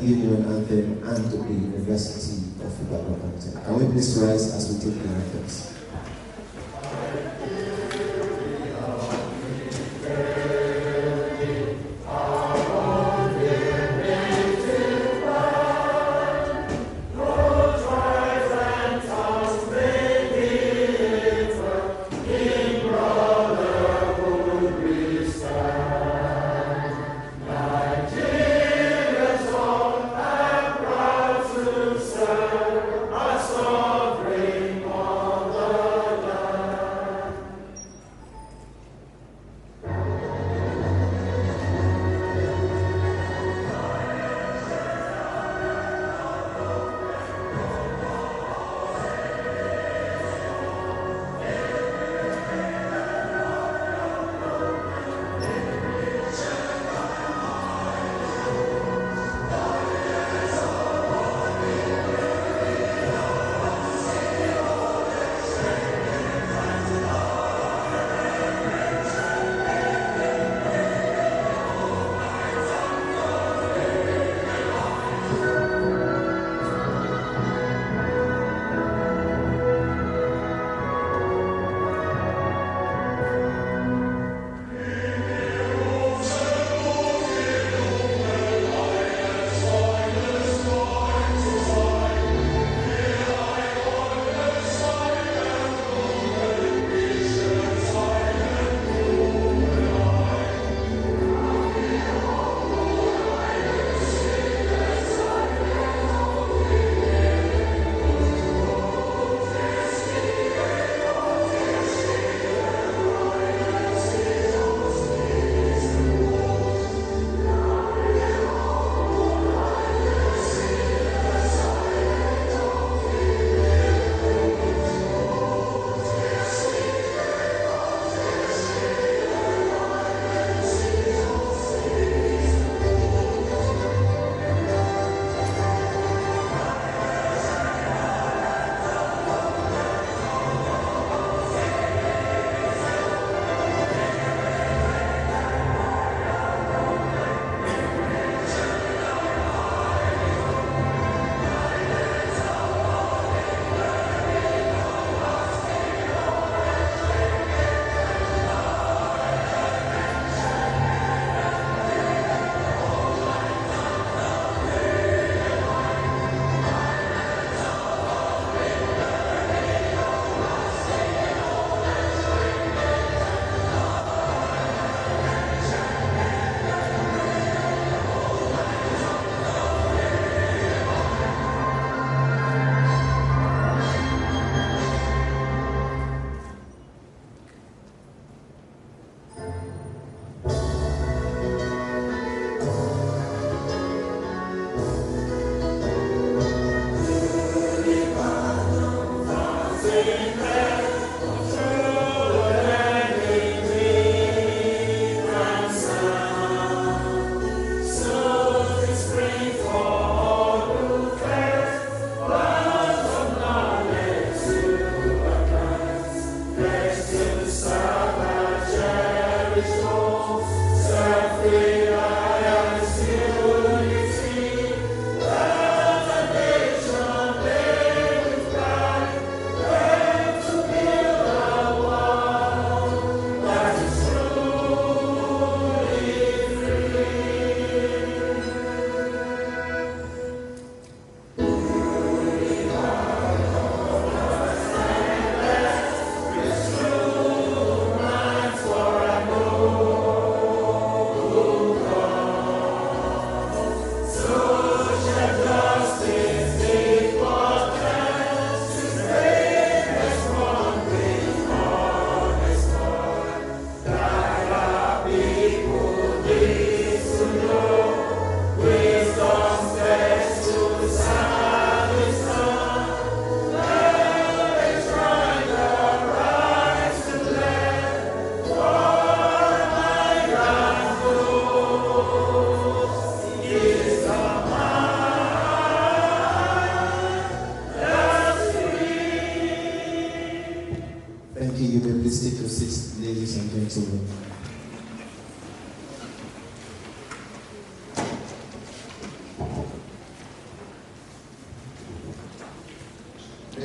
Union Anthem and the University of Ibadan. Can we please rise as we take the anthems? Sovereign on the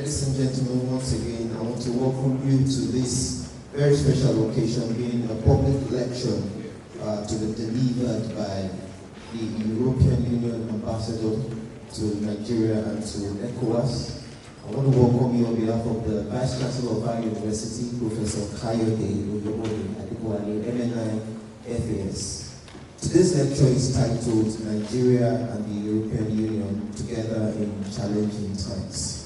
Ladies and gentlemen, once again, I want to welcome you to this very special occasion, being a public lecture to be delivered by the European Union Ambassador to Nigeria and to ECOWAS. I want to welcome you on behalf of the Vice Chancellor of our university, Professor Kayode Adeboale, MNI, FAS. Today's lecture is titled Nigeria and the European Union Together in Challenging Times.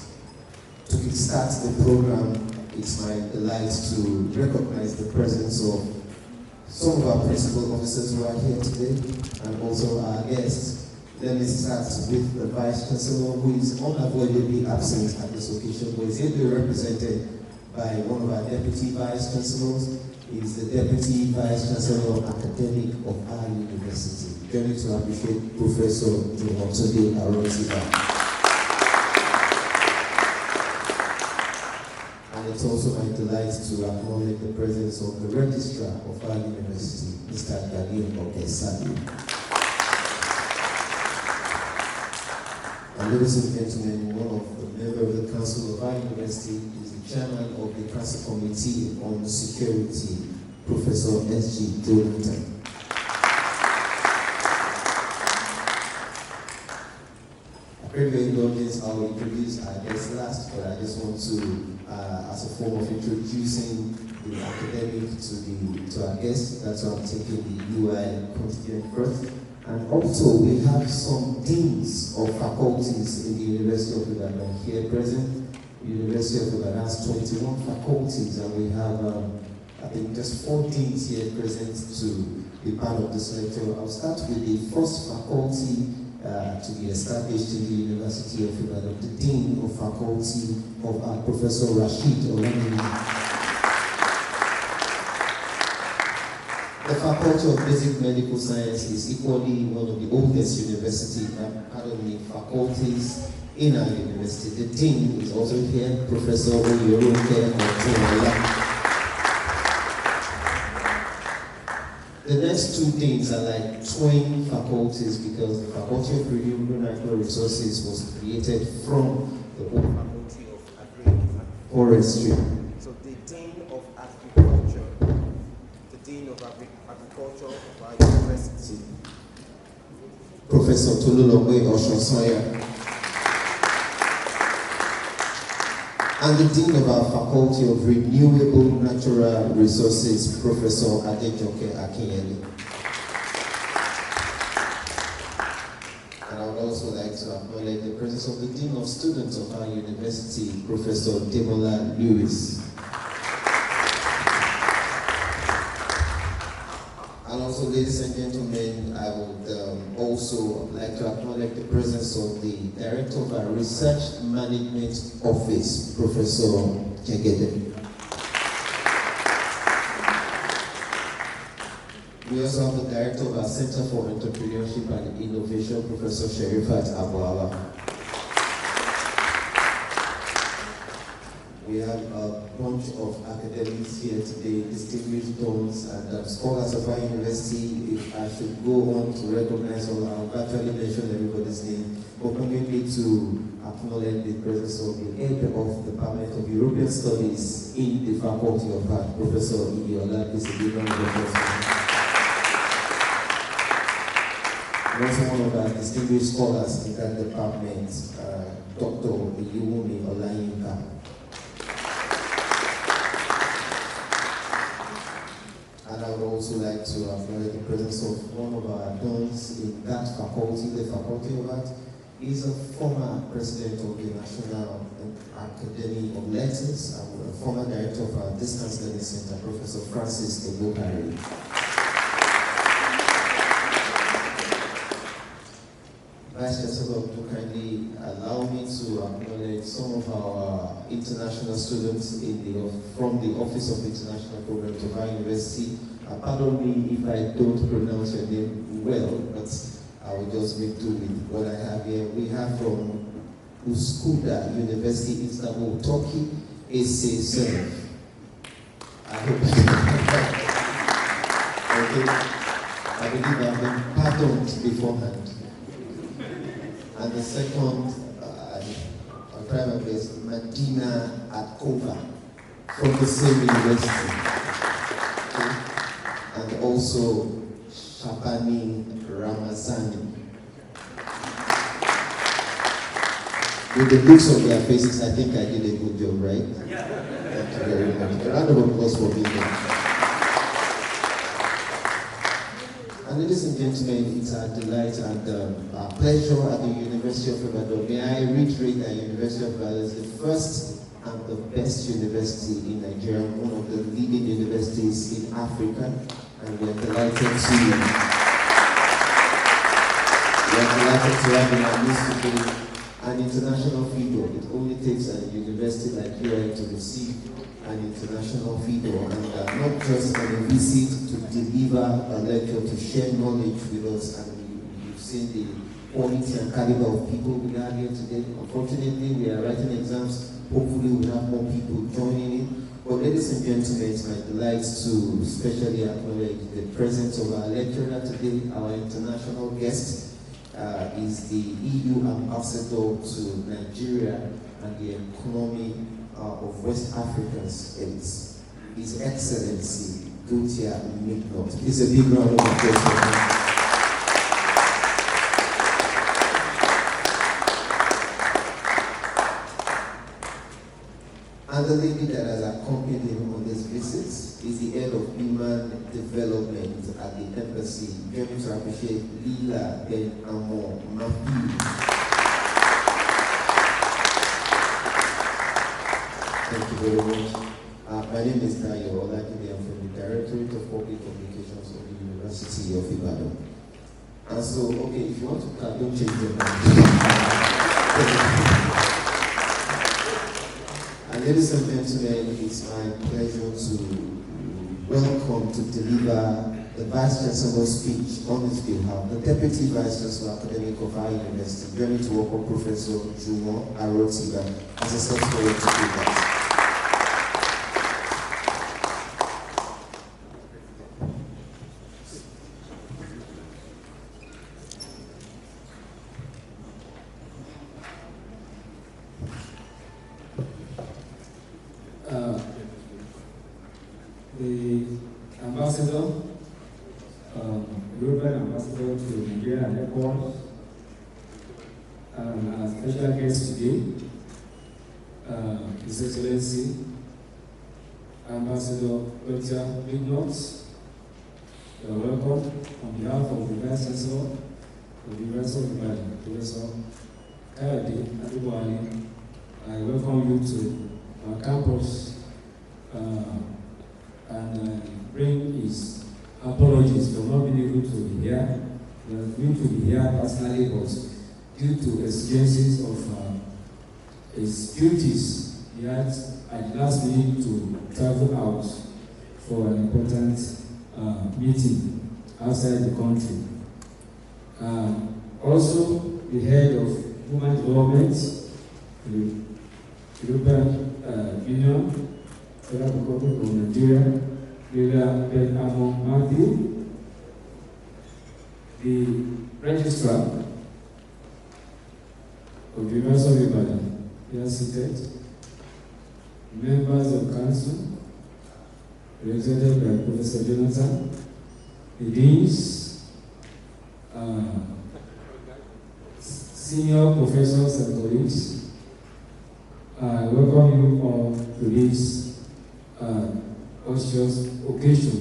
To kickstart the program, it's my delight to recognize the presence of some of our principal officers who are here today, and also our guests. Let me start with the Vice Chancellor, who is unavoidably absent at this occasion, but is here to be represented by one of our Deputy Vice Chancellors. He is the Deputy Vice Chancellor Academic of our university. Joining to appreciate Professor Mignot. And it's also my delight to acknowledge the presence of the Registrar of our university, Mr. Gauthier. And ladies and gentlemen, one of the members of the Council of our university is the Chairman of the Council Committee on Security, Professor S.G. Jonathan. I pray for your indulgence, I will introduce our guest last, but I just want to, as a form of introducing the academic to our guest, that's why I'm taking the UI contingent first. And also, we have some deans of faculties in the University of Ibadan here present. The University of Ibadan has 21 faculties, and we have, I think, just 4 deans here present to be part of this lecture. I'll start with the first faculty to be established in the University of Ibadan, the Dean of Faculty of Professor Rashid Olamide. The Faculty of Basic Medical Science is equally one of the oldest faculties in our university. The Dean is also here, Professor Oyoroke Otunla. The next 2 deans are like twin faculties because the Faculty of Renewable Natural Resources was created from the old Faculty of Forestry. So the Dean of Agriculture, the Dean of Agriculture of our university, Professor Tolulogbe Oshosanya, and the Dean of our Faculty of Renewable Natural Resources, Professor Adejoke Akinyele. And I would also like to acknowledge the presence of the Dean of Students of our university, Professor Demola Lewis. And also, ladies and gentlemen, I would also like to acknowledge the presence of the Director of our Research Management Office, Professor Jegede. We also have the Director of our Center for Entrepreneurship and Innovation, Professor Sherifat Abuawa. We have a bunch of academics here today, distinguished dons and scholars of our university. If I should go on to recognize all, I'll virtually mention everybody's name, but permit to acknowledge the presence of the head of the Department of European Studies in the Faculty of Art, Professor Idiola Disability. And also one of our distinguished scholars in that department, Dr. Iyumi Olayinka. And I would also like to acknowledge the presence of one of our dons in that faculty, the Faculty of Art. He's a former president of the National Academy of Letters and a former director of our Distance Learning Center, Professor Francis Ebokari. Vice Chancellor, do kindly allow me to acknowledge some of our international students from the Office of International Programs of our university. Pardon me if I don't pronounce your name well, but I will just make do with what I have here. We have from Uskuda University, Istanbul, Turkey, AC Serv. I hope okay. I believe I've been pardoned beforehand. And the second, private guest, Madina Akova from the same university. Okay. And also Shabani Ramazani. With the looks of their faces, I think I did a good job, right? Yeah. Thank you very much. A round of applause for being here. And ladies and gentlemen, it's our delight and our pleasure at the University of Ibadan. May I reiterate that University of Ibadan is the first and the best university in Nigeria, one of the leading universities in Africa, and we are delighted to have in our midst today an international figure. It only takes a university like UAE to receive an international figure, and not just on a visit to deliver a lecture, to share knowledge with us. And we've seen the quality and caliber of people we have here today. Unfortunately, we are writing exams. Hopefully, we have more people joining in. But ladies and gentlemen, it's my delight to especially acknowledge the presence of our lecturer today. Our international guest is the EU ambassador to Nigeria and the economy of West African states, His Excellency Gauthier Mignot. It's a big round of applause for him. And the lady that has accompanied him on this visit is the head of human development at the embassy. Join me to appreciate Lila Ben Amor Mapi. Thank you very much. My name is Dayo Olajide. I'm from the Directorate of Public Communications of the University of Ibadan. And so, okay, if you want to clap, don't change your mind. And ladies and gentlemen, it's my pleasure to welcome to deliver the Vice Chancellor's speech on his behalf, the Deputy Vice Chancellor Academic of our university. Join me to welcome Professor Jumo Arotiba as a substitute to do that. The ambassador, European ambassador to Nigeria and ECOWAS, and our special guest today, His Excellency Ambassador Gauthier Mignot. You are welcome on behalf of the Vice Chancellor of the University of Ibadan, Professor Kayode Adeboale. I welcome you to our campus and bring his apologies for not being able to be here. We are going to be here personally, but due to exigencies of his duties, he had at last minute to travel out for an important meeting outside the country. Also, the head of human development, the European Union, Federal Republic of Nigeria, Ben Amor Mapi, the registrar of the University of Ibadan, here seated, members of council, represented by Professor Jonathan, the deans, senior professors and colleagues. I welcome you all to this auspicious occasion.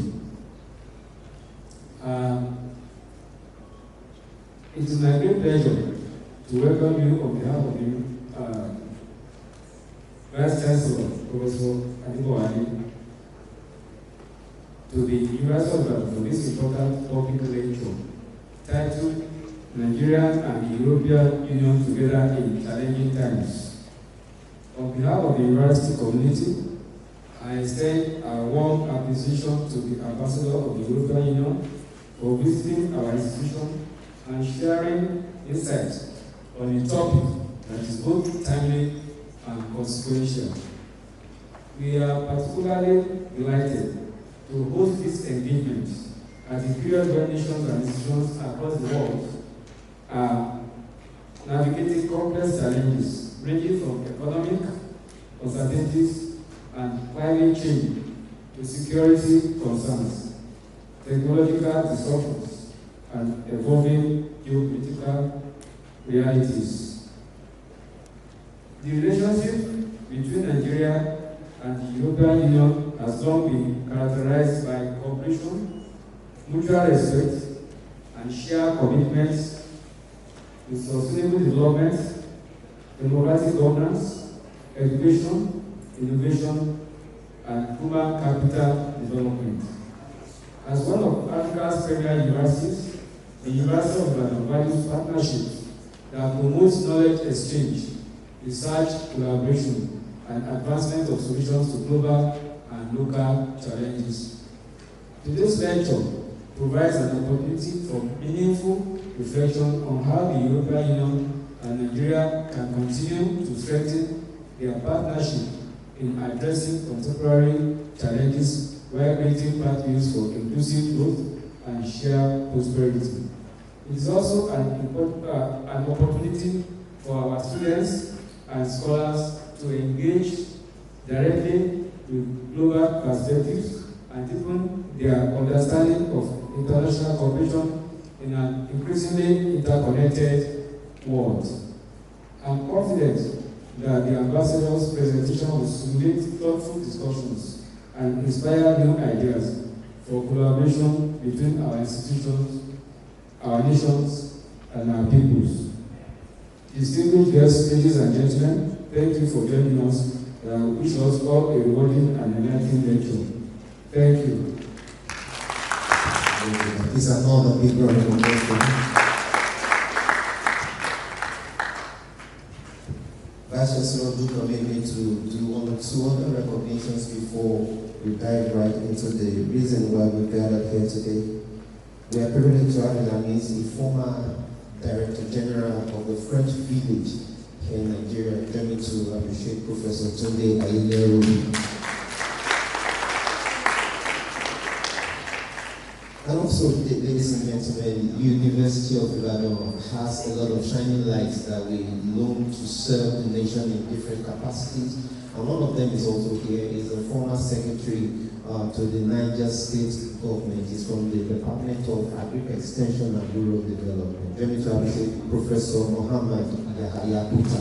It is my great pleasure to welcome you on behalf of the Vice Chancellor, Professor Adeboale, to the University of Ibadan for this important public lecture titled Nigeria and the European Union Together in Challenging Times. On behalf of the university community, I extend a warm appreciation to the Ambassador of the European Union for visiting our institution and sharing insights on a topic that is both timely and consequential. We are particularly delighted to host this engagement at the period when nations and institutions across the world are navigating complex challenges ranging from economic uncertainties and climate change to security concerns, technological disruptions, and evolving geopolitical realities. The relationship between Nigeria and the European Union has long been characterized by cooperation, mutual respect, and shared commitments to sustainable development, democratic governance, education, innovation, and human capital development. As one of Africa's premier universities, the University of Ibadan values partnerships that promotes knowledge exchange, research collaboration, and advancement of solutions to global and local challenges. Today's lecture provides an opportunity for meaningful reflection on how the European Union and Nigeria can continue to strengthen their partnership in addressing contemporary challenges while creating pathways for inclusive growth and shared prosperity. It is also an opportunity for our students and scholars to engage directly with global perspectives and deepen their understanding of international cooperation in an increasingly interconnected world. I'm confident that the ambassador's presentation will stimulate thoughtful discussions and inspire new ideas for collaboration between our institutions, our nations, and our peoples. Distinguished guests, ladies and gentlemen, thank you for joining us, and I wish us all a rewarding and enlightening lecture. Thank you. It's an honor, big round of applause for him. Vice Chancellor, do permit me to do 1 or 2 other recognitions before we dive right into the reason why we gathered here today. We are privileged to have in our midst the former Director General of the French Village here in Nigeria. Let me to appreciate Professor Tunde Ayeleru. And also, ladies and gentlemen, University of Ibadan has a lot of shining lights that we long to serve the nation in different capacities. And one of them is also here, is the former secretary to the Niger State government. He's from the Department of Agriculture Extension and Rural Development. Let me to appreciate Professor Mohammed Yahya Puta.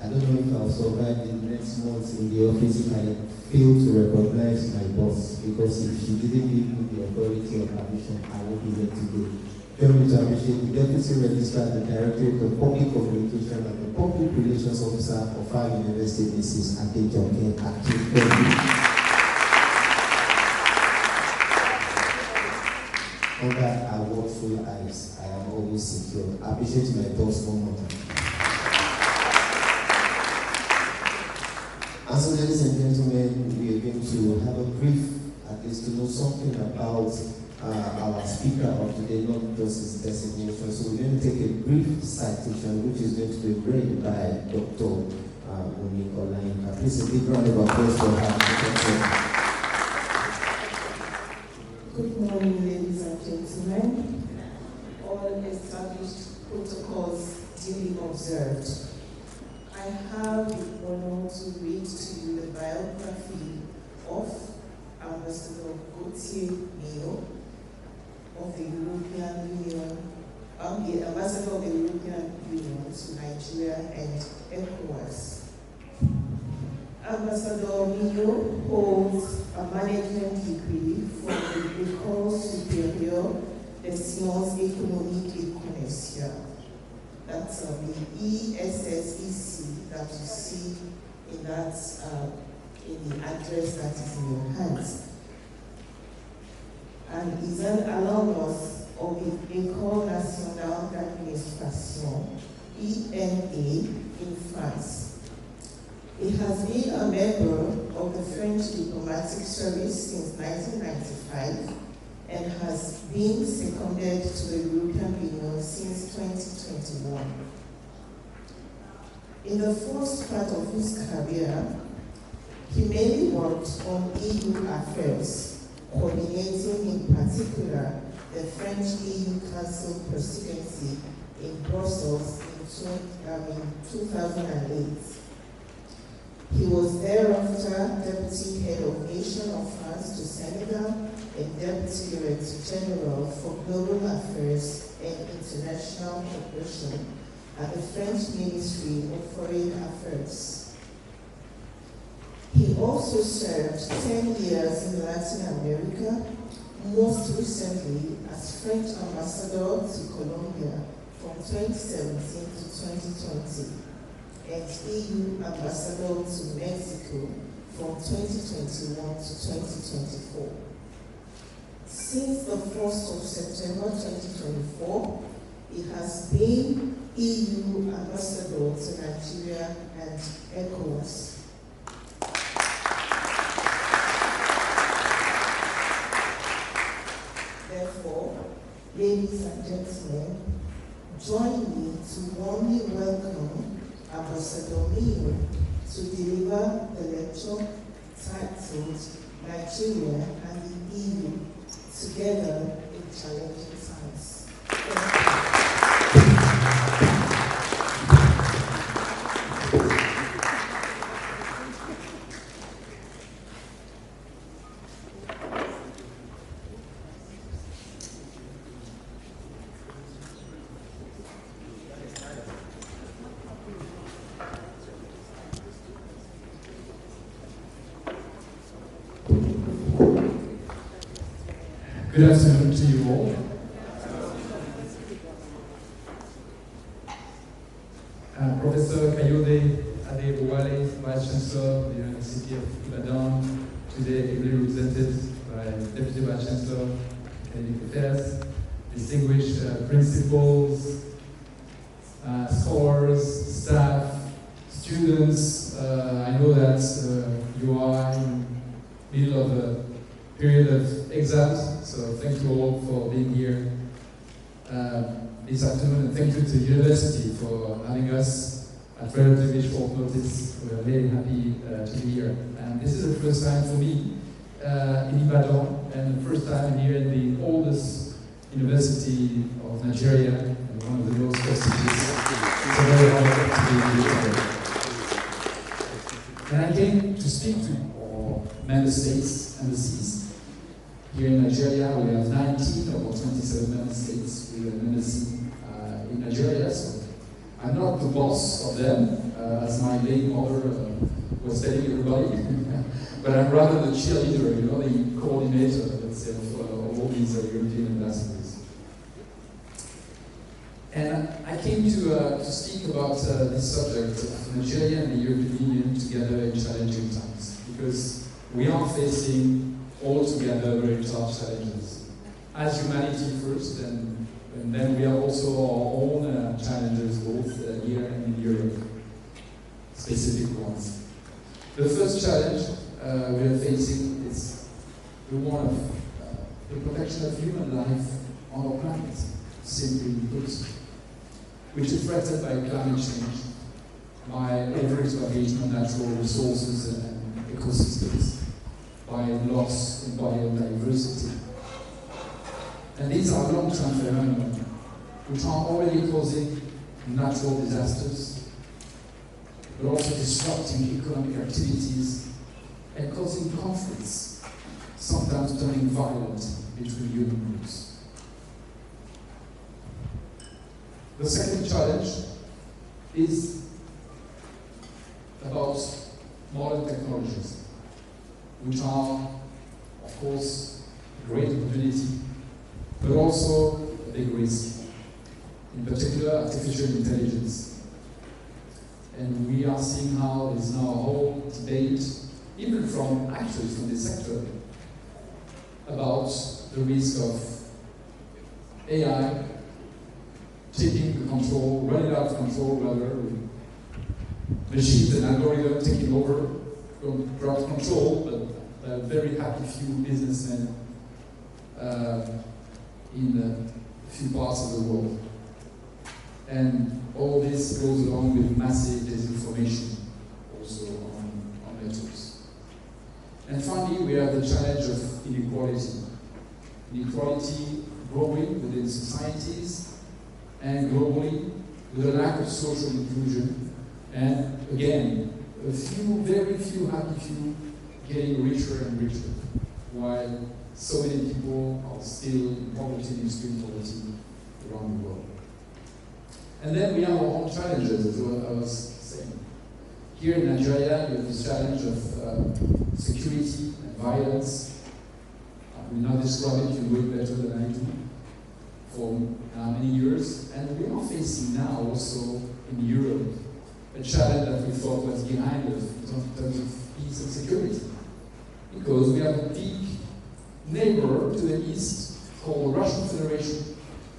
I don't know if I'll survive the next months in the office if I fail to recognize my boss, because if she didn't give me the authority of permission, I won't be here today. Let me to appreciate the Deputy Registrar, the Director of Public Communication, and the Public Relations Officer of our University, Mrs. Adejoke Akinfebi. Under our watchful eyes, I am always secure. I appreciate my boss one more time. And so, ladies and gentlemen, we are going to have a brief, at least to know something about our speaker of today, not just his designation. So we're going to take a brief citation, which is going to be read by Dr. Monique Olainka. Please, a big round of applause for her. Good morning, ladies and gentlemen. All established protocols duly observed. I have the honor to read to you the biography of Ambassador Gauthier Mignot of the European Union, the Ambassador of the European Union to Nigeria and ECOWAS. Ambassador Mignot holds a management degree from the École Supérieure des Sciences Économiques et Commerciales. That's the ESSEC that you see in that in the address that is in your hands. And is an alumnus of the École Nationale d'Administration, ENA, in France. He has been a member of the French Diplomatic Service since 1995 and has been seconded to the European Union since 2021. In the first part of his career, he mainly worked on EU affairs, coordinating in particular the French EU Council presidency in Brussels in 2008. He was thereafter Deputy Head of Nation of France to Senegal and Deputy Director General for Global Affairs and International Cooperation at the French Ministry of Foreign Affairs. He also served 10 years in Latin America, most recently as French Ambassador to Colombia from 2017 to 2020, and EU Ambassador to Mexico from 2021 to 2024. Since the 1st of September 2024, he has been EU Ambassador to Nigeria and ECOWAS. Therefore, ladies and gentlemen, join me to warmly welcome Ambassador Mignot to deliver the lecture titled Nigeria and the EU Together in Challenging Times. Good afternoon to you all. Professor Kayode Adebowale, Vice Chancellor of the University of Ibadan, today ably represented by Deputy Vice Chancellor of Academic Affairs, distinguished principals, scholars, staff, students. I know that you are in the middle of a period of exams, so thank you all for being here this afternoon, and thank you to the university for having us at relatively short notice. We are very happy to be here. And this is the first time for me in Ibadan, and the first time here in the oldest university of Nigeria, and one of the most prestigious. It's a very honor to be here. And I came to speak to our member states, embassies. Here in Nigeria, we have 19 of our 27 member states with an embassy in Nigeria. So I'm not the boss of them, as my late mother was telling everybody, but I'm rather the cheerleader, the coordinator, let's say, of all these European ambassadors. And I came to speak about this subject of Nigeria and the European Union together in challenging times, because we are facing all together very tough challenges. As humanity first, and then we have also our own challenges, both here and in Europe, specific ones. The first challenge we are facing is the one of the protection of human life on our planet, simply put, which is threatened by climate change, by over-exploitation of natural resources and ecosystems, by loss in biodiversity. And these are long-term phenomena which are already causing natural disasters, but also disrupting economic activities and causing conflicts, sometimes turning violent between human groups. The second challenge is about modern technologies, which are, of course, a great opportunity, but also a big risk, in particular artificial intelligence. And we are seeing how there's now a whole debate, even from actors from this sector, about the risk of AI taking the control, running out of control rather, machines and algorithms taking over, perhaps control, but a very happy few businessmen in a few parts of the world. And all this goes along with massive disinformation also on networks. And finally, we have the challenge of inequality. Inequality growing within societies and globally, with a lack of social inclusion, and again, very few happy few getting richer and richer, while so many people are still in poverty and extreme poverty around the world. And then we have our own challenges, as I was saying. Here in Nigeria, we have this challenge of security and violence. I will not describe it, you know it better than I do, for many years. And we are facing now also in Europe a challenge that we thought was behind us in terms of peace and security. Because we have a big neighbor to the east called the Russian Federation,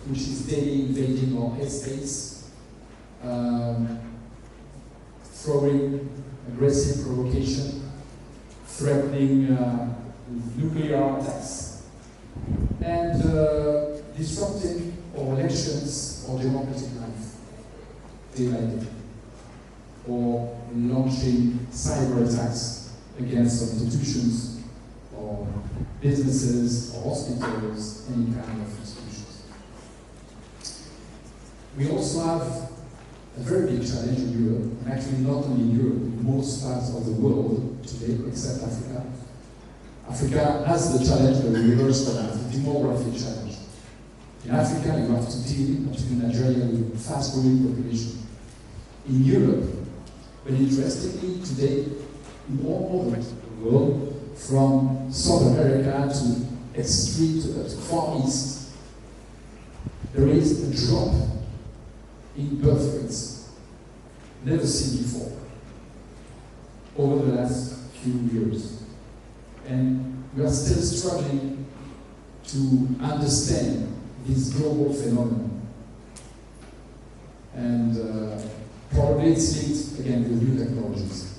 which is daily invading our airspace, throwing aggressive provocation, threatening with nuclear attacks, and disrupting our elections or democratic life day by day, or launching cyber attacks against institutions or businesses or hospitals, any kind of institutions. We also have a very big challenge in Europe, and actually not only in Europe, in most parts of the world today, except Africa. Africa has the challenge, the reverse of that, the demographic challenge. In Africa, you have to deal, particularly in Nigeria, with a fast-growing population. In Europe, but interestingly, today, in all over the world, from South America to extreme to far east, there is a drop in birth rates, never seen before, over the last few years. And we are still struggling to understand this global phenomenon. And probably it's linked, again, with new technologies.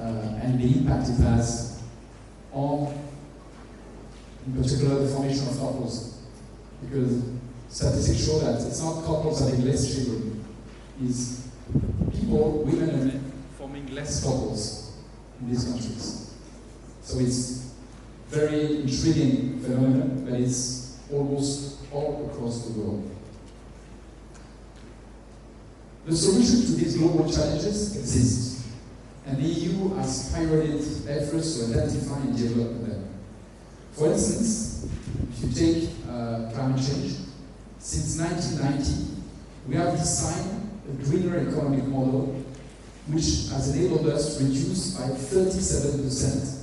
And the impact it has on, in particular, the formation of couples. Because statistics show that it's not couples having less children, it's people, women and men, forming less couples in these countries. So it's very intriguing phenomenon, but it's almost all across the world. The solution to these global challenges exists, and the EU has pioneered efforts to identify and develop them. For instance, if you take climate change, since 1990, we have designed a greener economic model which has enabled us to reduce by 37%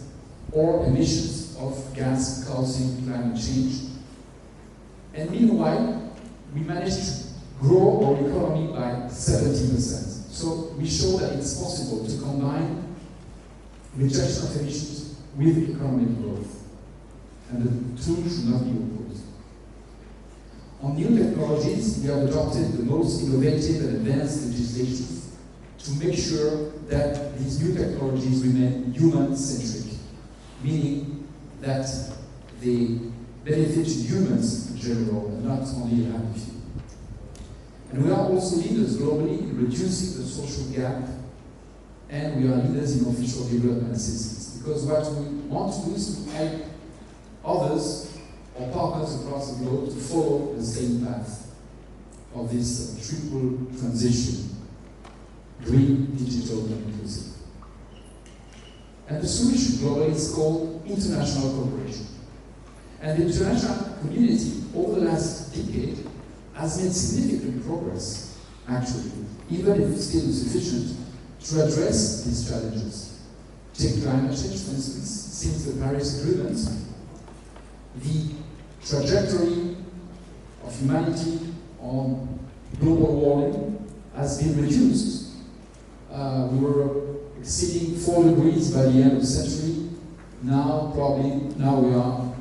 our emissions of gas causing climate change. And meanwhile, we managed to grow our economy by 70%. So we show that it's possible to combine reduction of emissions with economic growth. And the two should not be opposed. On new technologies, we have adopted the most innovative and advanced legislation to make sure that these new technologies remain human-centric, meaning that they benefit humans in general and not only a happy few. And we are also leaders globally in reducing the social gap, and we are leaders in official development assistance, because what we want to do is to help others or partners across the globe to follow the same path of this triple transition: green, digital, and inclusive. And the solution globally is called international cooperation. And the international community over the last decade has made significant progress, actually, even if still insufficient, to address these challenges. Take climate change, for instance. Since the Paris Agreement, the trajectory of humanity on global warming has been reduced. We were exceeding 4 degrees by the end of the century. Now we are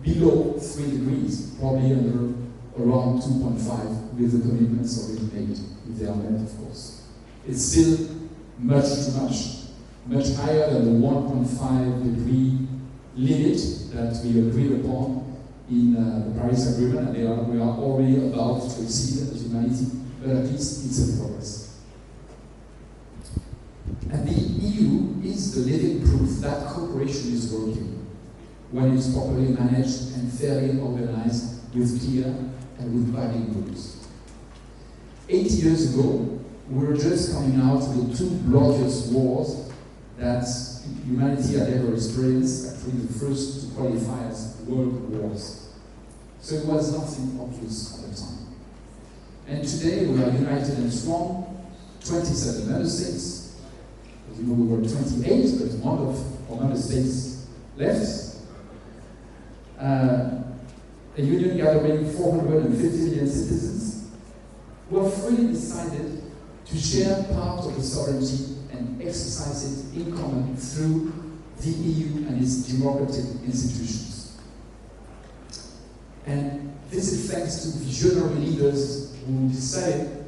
below 3 degrees, probably under around 2.5 with the commitments already made, if they are met, of course. It's still much too much higher than the 1.5 degree limit that we agreed upon in the Paris Agreement, and we are already about to exceed as humanity, but at least it's a progress. And the EU is the living proof that cooperation is working. when it's properly managed and fairly organized with clear and with binding rules. 80 years ago, we were just coming out of the two bloodiest wars that humanity had ever experienced, actually the first to qualify as world wars. So it was nothing obvious at the time. And today we are united and strong, 27 member states. As you know, we were 28, but one of our member states left. A union gathering 450 million citizens who have freely decided to share part of the sovereignty and exercise it in common through the EU and its democratic institutions. And this is thanks to visionary leaders who decided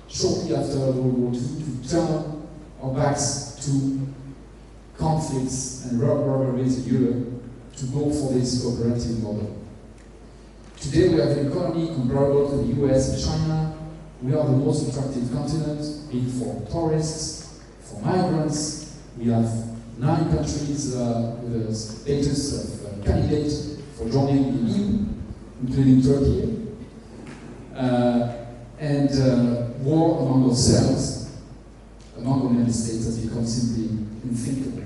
shortly after World War II to turn our backs to conflicts and robberies in Europe to go for this cooperative model. Today we have an economy comparable to the US and China. We are the most attractive continent, be it for tourists, for migrants. We have 9 countries with a status of candidate for joining the EU, including Turkey. And war among ourselves, among our member states, has become simply unthinkable.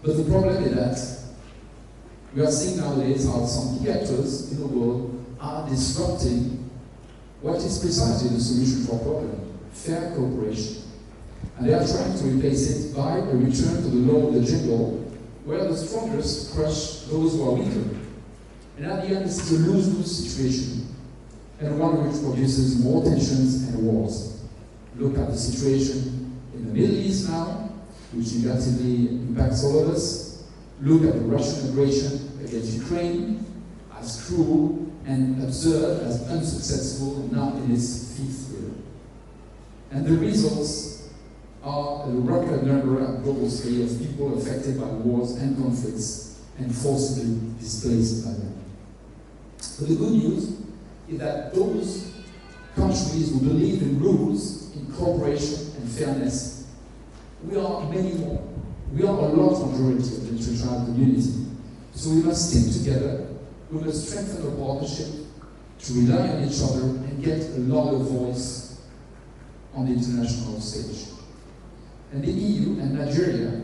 But the problem is that we are seeing nowadays how some key actors in the world are disrupting what is precisely the solution for our problem, fair cooperation. And they are trying to replace it by a return to the law of the jungle, where the strongest crush those who are weaker. And at the end, this is a lose-lose situation, and one which produces more tensions and wars. Look at the situation in the Middle East now, which negatively impacts all of us. Look at the Russian aggression against Ukraine as cruel and absurd, as unsuccessful, now in its 5th year. And the results are a record number at global scale of people affected by wars and conflicts and forcibly displaced by them. But the good news is that those countries who believe in rules, in cooperation and fairness, we are many more. We are a large majority of the international community. So we must stick together, we must strengthen our partnership, to rely on each other and get a louder voice on the international stage. And the EU and Nigeria,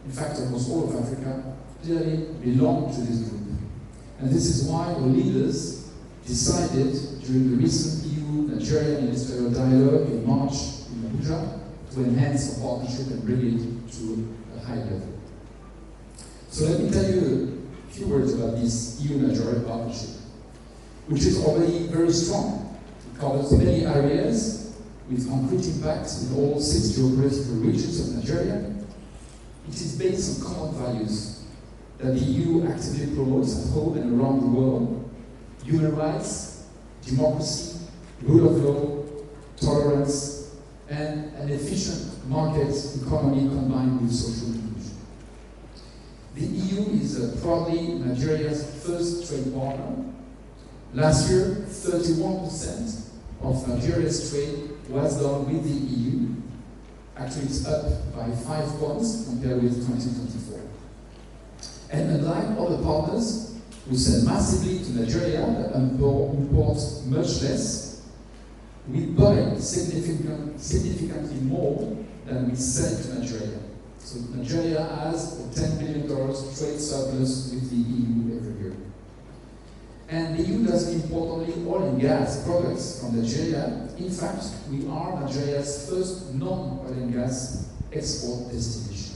in fact almost all of Africa, clearly belong to this group. And this is why our leaders decided during the recent EU-Nigeria ministerial dialogue in March in Abuja to enhance our partnership and bring it to a high level. So let me tell you a few words about this EU-Nigeria partnership, which is already very strong. It covers many areas with concrete impacts in all 6 geographical regions of Nigeria. It is based on common values that the EU actively promotes at home and around the world: human rights, democracy, rule of law, tolerance, and an efficient market economy combined with social inclusion. The EU is proudly Nigeria's first trade partner. Last year, 31% of Nigeria's trade was done with the EU. Actually, it's up by 5 points compared with 2024. And unlike other partners who sell massively to Nigeria that import much less, we buy significantly more than we sell to Nigeria. So Nigeria has a $10 billion trade surplus with the EU every year. And the EU doesn't import only oil and gas products from Nigeria. In fact, we are Nigeria's first non-oil and gas export destination.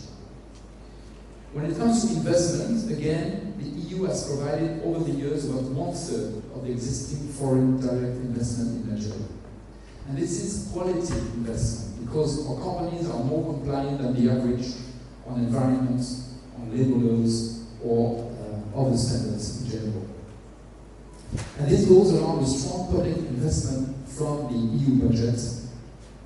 When it comes to investment, again, the EU has provided over the years about 1/3 of the existing foreign direct investment in Nigeria. And this is quality investment because our companies are more compliant than the average on environment, on labor laws, or other standards in general. And this goes along with strong public investment from the EU budget,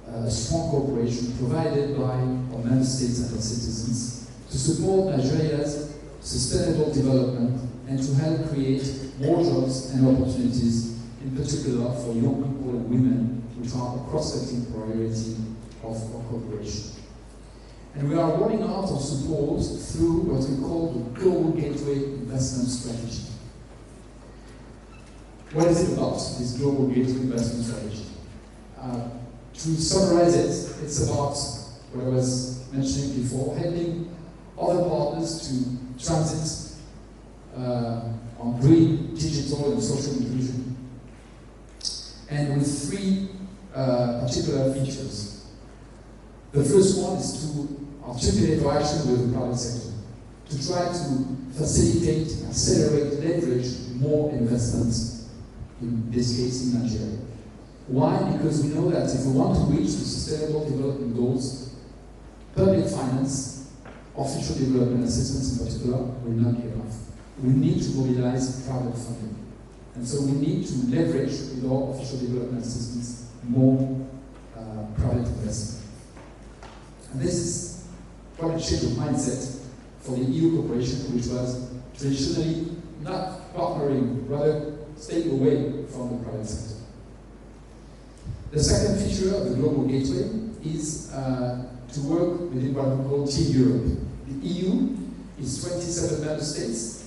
a strong cooperation provided by our member states and our citizens to support Nigeria's sustainable development and to help create more jobs and opportunities, in particular for young people and women, which are a prospecting priority of our cooperation. And we are rolling out our support through what we call the Global Gateway Investment Strategy. What is it about, this Global Gateway Investment Strategy? To summarize it, it's about what I was mentioning before, helping other partners to transit on green, digital, and social inclusion. And with three particular features. The first one is to articulate our action with the private sector, to try to facilitate, accelerate, leverage more investments, in this case in Nigeria. Why? Because we know that if we want to reach the Sustainable Development Goals, public finance, official development assistance in particular, will not be enough. We need to mobilize private funding. And so we need to leverage, with our official development assistance, more private investment. And this is quite a change of mindset for the EU cooperation, which was traditionally not partnering, rather staying away from the private sector. The second feature of the Global Gateway is to work within what we call Team Europe. The EU is 27 member states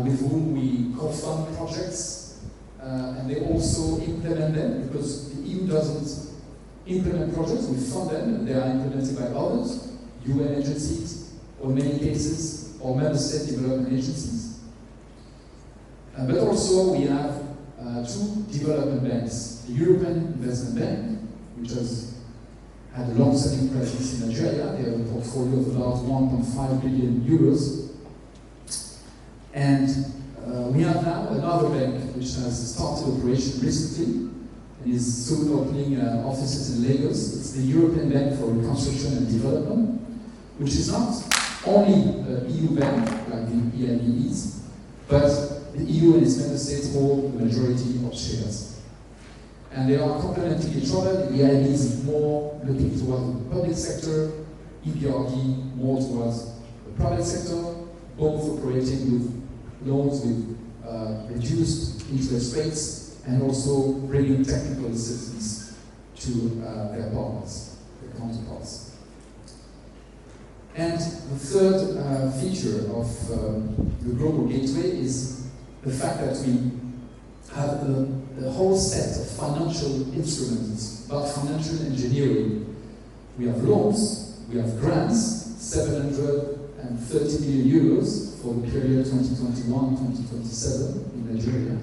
with whom we co-fund projects, and they also implement them, because the EU doesn't implement projects, we fund them, and they are implemented by others, UN agencies, or in many cases, or member state development agencies. But also we have two development banks. The European Investment Bank, which has had a long-standing presence in Nigeria. They have a portfolio of about 1.5 billion euros. And we have now another bank which has started operation recently and is soon opening offices in Lagos. It's the European Bank for Reconstruction and Development, which is not only an EU bank like the EIB is, but the EU and its member states hold the majority of shares. And they are complementing each other. The EIB is more looking towards the public sector, EBRD more towards the private sector, both operating with loans with reduced interest rates and also bringing technical assistance to their partners, their counterparts. And the third feature of the Global Gateway is the fact that we have a whole set of financial instruments about financial engineering. We have loans, we have grants, 730 million euros for the period 2021-2027 in Nigeria.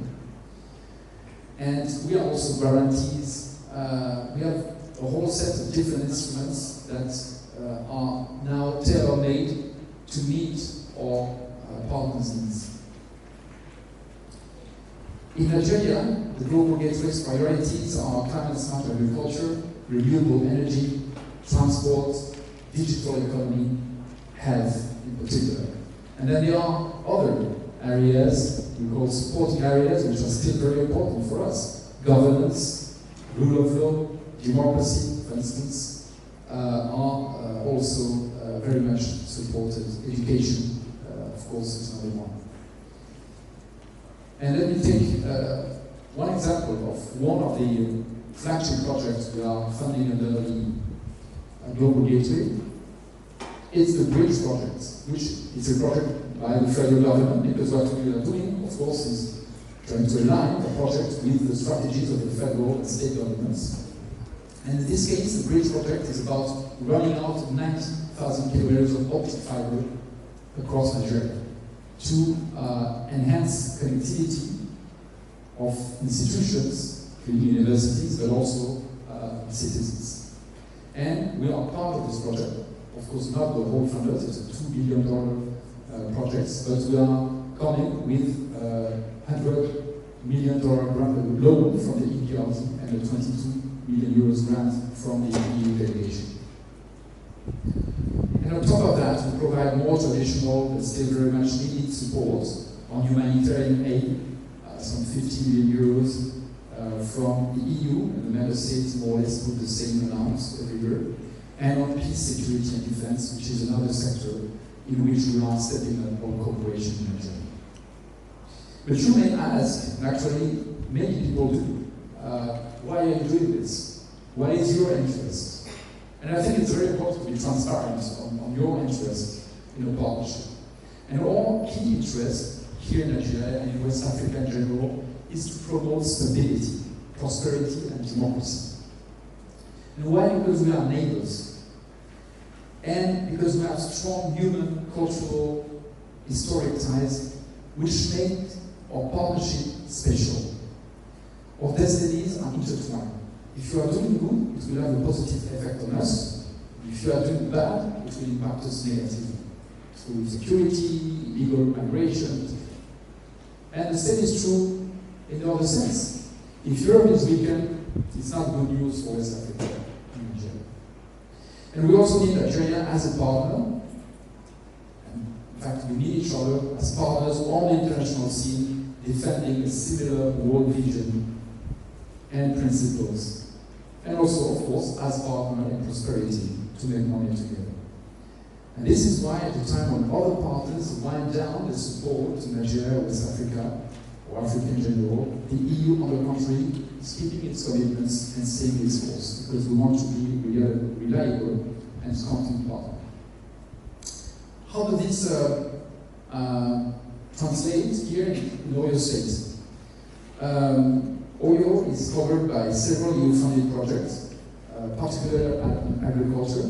And we have also guarantees. We have a whole set of different instruments that are now tailor-made to meet our partners' needs. In Nigeria, the Global Gateway's priorities are climate-smart agriculture, renewable energy, transport, digital economy, health in particular. And then there are other areas we call supporting areas, which are still very important for us. Governance, rule of law, democracy, for instance, are also very much supported. Education, of course, is another one. And let me take one example of one of the flagship projects we are funding under the Global Gateway. It's the Bridge project, which is a project by the federal government, because what we are doing, of course, is trying to align the project with the strategies of the federal and state governments. And in this case, the Bridge project is about running out 90,000 kilometers of optic fiber across Nigeria to enhance connectivity of institutions, including universities, but also citizens. And we are part of this project. Of course, not the whole funders, it's a $2 billion project, but we are coming with $100 million grant loan from the EBRD and a 22 million euros grant from the EU delegation. And on top of that, we provide more traditional but still very much needed support on humanitarian aid, some 50 million euros from the EU, and the member states more or less put the same amounts every year, and on peace, security and defense, which is another sector in which we are stepping up our cooperation in Nigeria. But you may ask, and actually many people do, why are you doing this? What is your interest? And I think it's very important to be transparent on your interest in a partnership. And our key interest here in Nigeria and in West Africa in general is to promote stability, prosperity, and democracy. And why? Because we are neighbors. And because we have strong human, cultural, historic ties which make our partnership special. Our destinies are intertwined. If you are doing good, it will have a positive effect on us. If you are doing bad, it will impact us negatively. Through security, illegal migration. And the same is true in the other sense. If Europe is weakened, it's not good news for West Africa and Nigeria. And we also need Nigeria as a partner. And in fact, we need each other as partners on the international scene, defending a similar world vision and principles. And also, of course, as partner in prosperity to make money together. And this is why, at a time when other partners wind down their support to Nigeria, West Africa, or Africa in general, the EU, on the contrary, is keeping its commitments and staying its course, because we want to be reliable and competent partner. How does this translate here in Oyo State? Oyo is covered by several EU-funded projects, particularly in agriculture.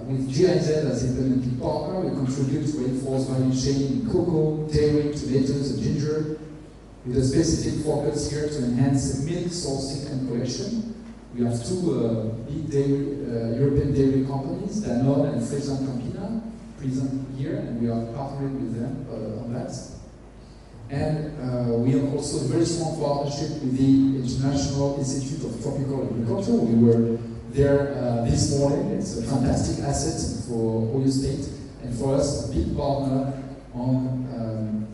With GIZ as implementing partner, we contribute to reinforce value chain in cocoa, dairy, tomatoes, and ginger, with a specific focus here to enhance milk sourcing and collection. We have two big European dairy companies, Danone and Friesland Campina, present here, and we are partnering with them on that. And we have also a very strong partnership with the International Institute of Tropical Agriculture. We were there this morning. It's a fantastic asset for Oyo State and for us, a big partner on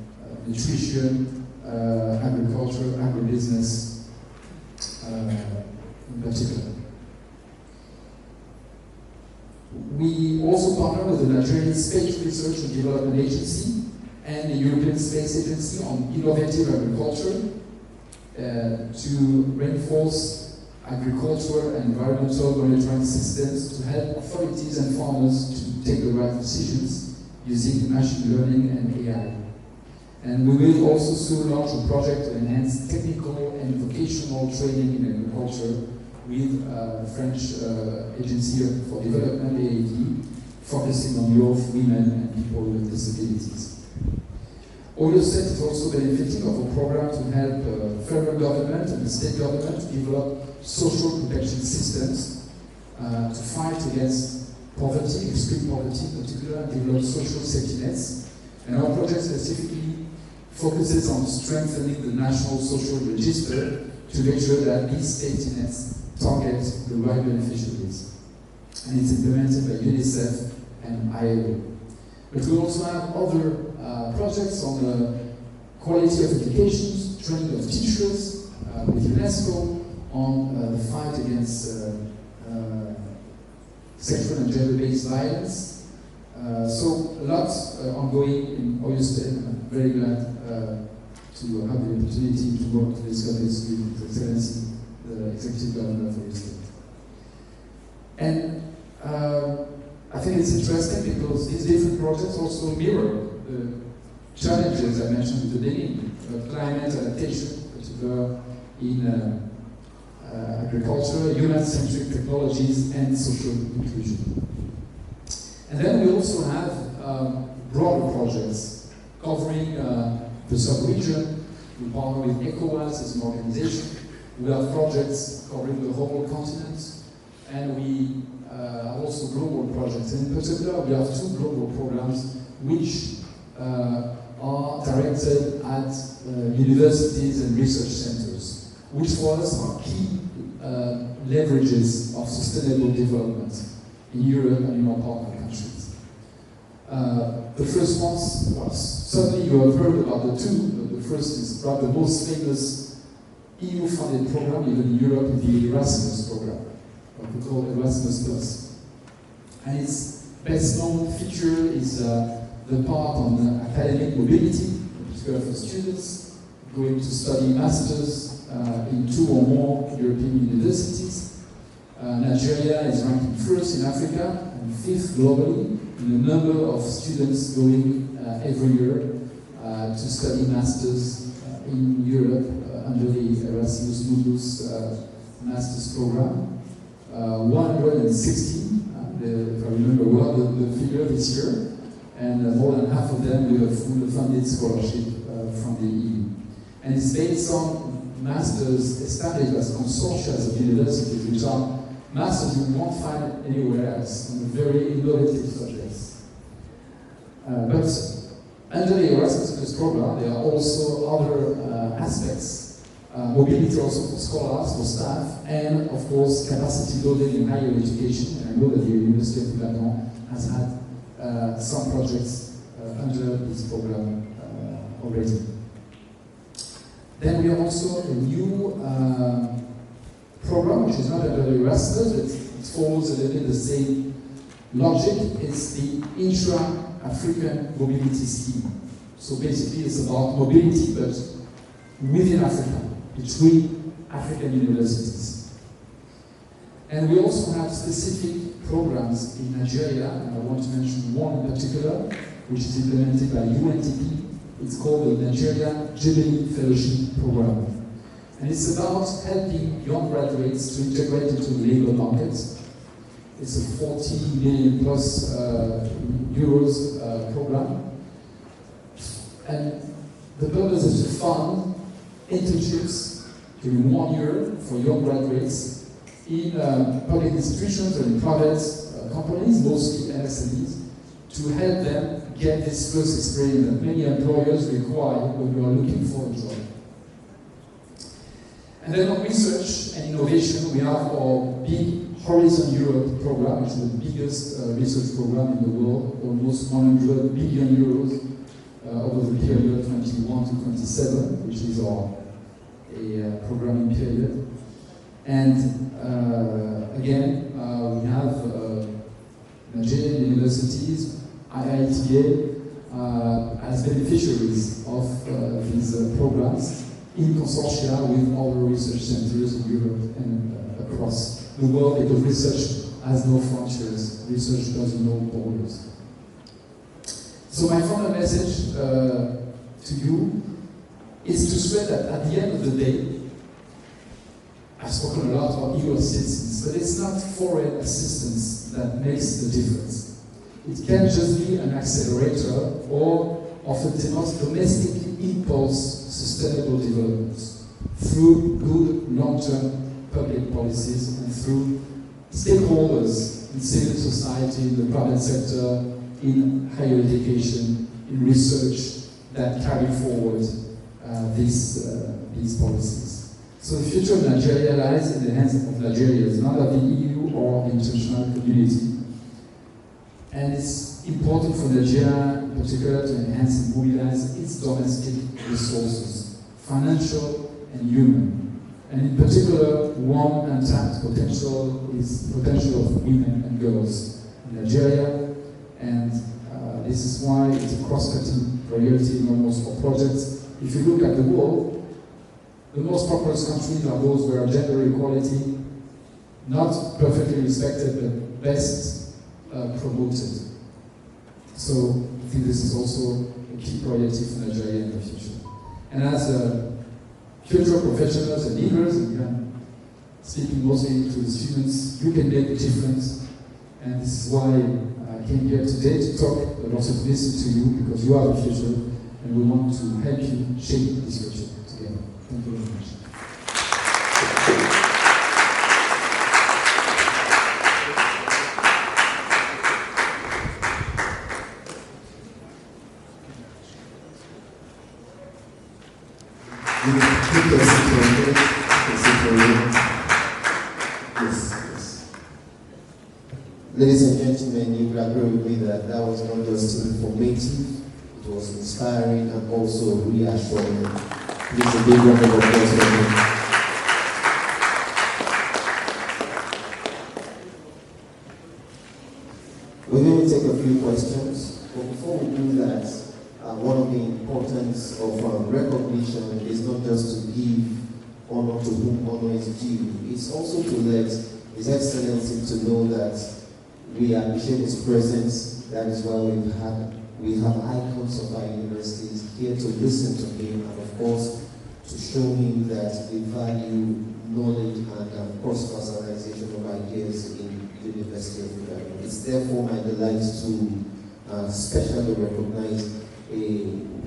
nutrition, agriculture, agribusiness in particular. We also partner with the Nigerian Space Research and Development Agency and the European Space Agency on innovative agriculture to reinforce agricultural and environmental monitoring systems to help authorities and farmers to take the right decisions using machine learning and AI. And we will also soon launch a project to enhance technical and vocational training in agriculture with the French Agency for Development, AAD, focusing on youth, women, and people with disabilities. Oyo State is also benefiting of a program to help federal government and the state government to develop social protection systems to fight against poverty, extreme poverty in particular, and develop social safety nets. And our project specifically focuses on strengthening the National Social Register to make sure that these safety nets target the right beneficiaries. And it's implemented by UNICEF and ILO. But we also have other projects on the quality of education, training of teachers with UNESCO, on the fight against sexual and gender-based violence. So a lot ongoing in Oyo State. I'm very glad to have the opportunity to work to discuss this with His Excellency, the Executive Governor of Oyo State. And I think it's interesting because these different projects also mirror the challenges I mentioned at the beginning of climate adaptation, particularly in agriculture, human-centric technologies, and social inclusion. And then we also have broader projects covering the sub-region. We partner with ECOWAS as an organization. We have projects covering the whole continent, and we have also global projects. And in particular, we have two global programs which are directed at universities and research centers, which for us are key leverages of sustainable development in Europe and in our partner countries. The first ones, well, certainly you have heard about the two, but the first is probably the most famous EU-funded program, even in Europe, the Erasmus program, what we call Erasmus+. And its best known feature is the part on academic mobility, particularly for students going to study masters in 2 or more European universities. Nigeria is ranking first in Africa and fifth globally in the number of students going every year to study masters in Europe under the Erasmus Mundus master's program. 160, if I remember well the figure this year, and more than half of them with a full funded scholarship from the EU. And it's based on masters established as consortia of universities, which are masters you won't find anywhere else on very innovative subjects. But under the Erasmus program, there are also other aspects. Mobility also for scholars, for staff, and of course capacity building in higher education. And I know that the University of Mignot has had some projects under this program already. Then we have also a new program, which is not under the Erasmus, but it follows a little bit the same logic. It's the Intra-African Mobility Scheme. So basically it's about mobility, but within Africa, between African universities. And we also have specific programs in Nigeria, and I want to mention one in particular, which is implemented by UNDP. It's called the Nigeria Jubilee Fellowship Program. And it's about helping young graduates to integrate into the labor market. It's a 40 million plus euros program. And the purpose is to fund internships during 1 year for young graduates in public institutions and in private companies, mostly MSMEs, to help them get this first experience that many employers require when you are looking for a job. And then on research and innovation, we have our big Horizon Europe program, which is the biggest research program in the world, almost 100 billion euros over the period 21 to 27, which is our programming period. And again, we have Nigerian universities, IITA, as beneficiaries of these programs in consortia with other research centers in Europe and across the world, because research has no frontiers, research doesn't know borders. So my final message to you is to spread that at the end of the day, I've spoken a lot about EU citizens, but it's not foreign assistance that makes the difference. It can just be an accelerator or of a domestically impulse sustainable development through good long-term public policies and through stakeholders in civil society, in the private sector, in higher education, in research that carry forward these policies. So the future of Nigeria lies in the hands of Nigerians, not of the EU or the international community. And it's important for Nigeria, in particular, to enhance and mobilize its domestic resources, financial and human. And in particular, one untapped potential is the potential of women and girls in Nigeria. And this is why it's a cross-cutting priority in almost all projects. If you look at the world, the most populous countries are those where gender equality, not perfectly respected, but best promoted. So I think this is also a key priority for Nigeria in the future. And as future professionals and leaders, and speaking mostly to the students, you can make a difference. And this is why I came here today to talk, but also to listen to you, because you are the future, and we want to help you shape this future together. Thank you very much. Ladies and gentlemen, you will agree with me that that was not just informative, it was inspiring and also reassuring. Please, a big round of applause for him. We're going to take a few questions, but before we do that, one of the importance of recognition is not just to give honor to whom honor is due, it's also to let His Excellency to know that we appreciate his presence. That is why we have icons of our universities here to listen to him and of course to show him that we value knowledge and cross-fertilization of ideas in the University of Ibadan. It's therefore my delight to specially recognize a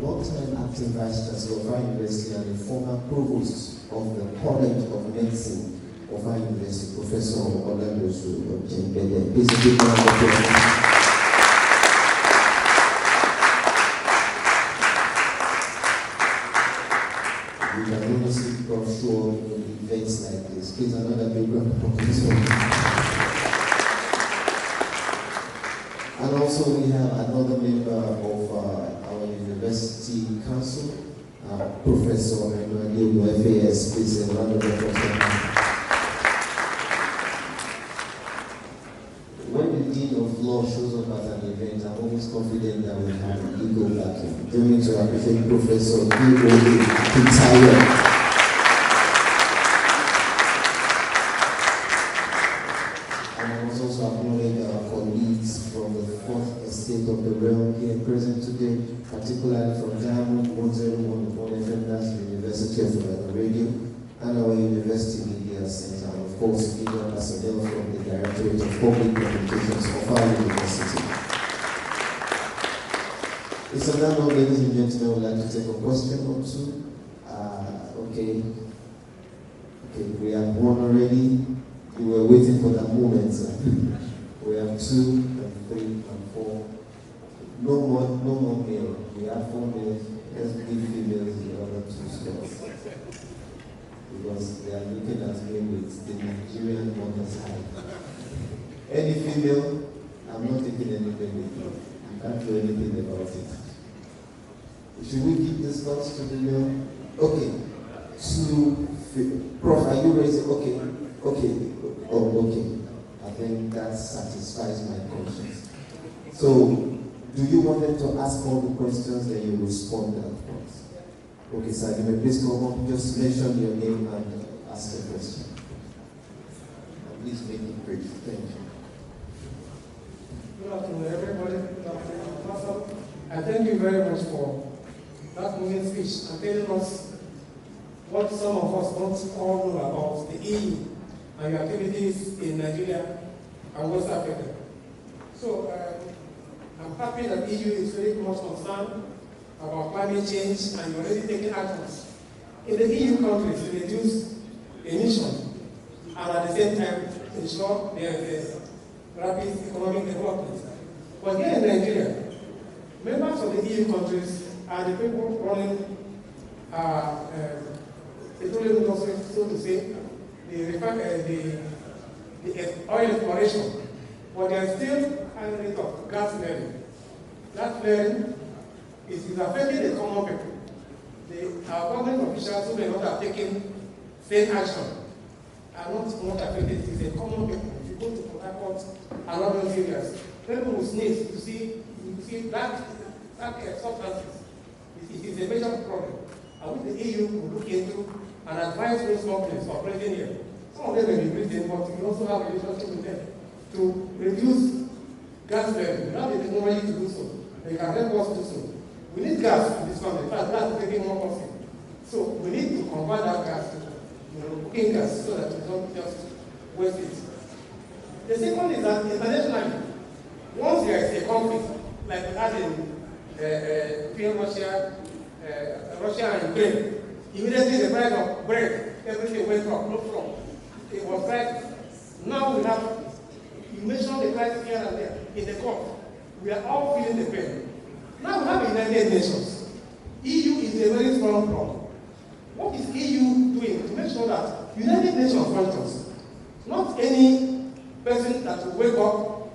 long-time acting Vice Chancellor of our university and a former Provost of the College of Medicine of our university, Professor Oladosu Jembede. Please give me a round of applause. We can honestly come show in events like this. Please, another big round of applause. And also we have another member of our University Council, Professor Mignot, FAS. Please, a round of applause. When the Dean of Law shows up at an event, I'm always confident that we have ego backing. Join me to appreciate Professor Gauthier. And I must also acknowledge our colleagues from the fourth estate of the realm here present today, particularly from Diamond 101 FM, that's the University of Ibadan Radio, and our University Media Center, and of course, media personnel from the Directorate of Public Communications of our university. It's on that note, ladies and gentlemen, I would like to take a question or two. Okay, we have one already. You were waiting for that moment, sir. We have 2 and 3 and 4. No more male. We have 4 males. Let's give females the other 2 spots. Because they are looking at me with the Nigerian mother's eye. Any female, I'm not taking anything with you. You can't do anything about it. Should we give the spots to the male? Okay. Prof, are you raising? Okay. Oh, okay. I think that satisfies my conscience. So, do you want them to ask all the questions, then you respond at once? Okay, sir, you may please come up, just mention your name and ask the question. And please make it brief. Thank you. Good afternoon, everybody. Good afternoon, Professor. I thank you very much for that moving speech and telling us what some of us don't all know about the EU and your activities in Nigeria and West Africa. So, I'm happy that EU is very much concerned about climate change and you're already taking actions in the EU countries to reduce emissions and at the same time ensure there is rapid economic development. But here in Nigeria, members of the EU countries are the people running petroleum industry, so to say, the oil exploration, but there is still a high rate of gas flaring. That flaring is affecting the common people. Our government officials who may not have taken same action are not affected. It is a common people. If you go to Port Harcourt and other areas, people will sneeze to see that substances. It is a major problem. I wish the EU will look into and advise those companies operating here. Some of them may be Britain, but we also have a relationship with them to reduce gas flaring. We have the technology to do so. They can help us do so. We need gas in this country. In fact, gas is getting more costly. So we need to convert that gas to cooking gas so that we don't just waste it. The second is that internationally, once there is a conflict, like we had in between Russia and Ukraine, immediately the price of bread, everything went up, no problem. It was crisis. Now we have, you mentioned the crisis here and there in the court. We are all feeling the pain. Now we have the United Nations. EU is a very strong bloc. What is EU doing to make sure that United Nations functions? Not any person that will wake up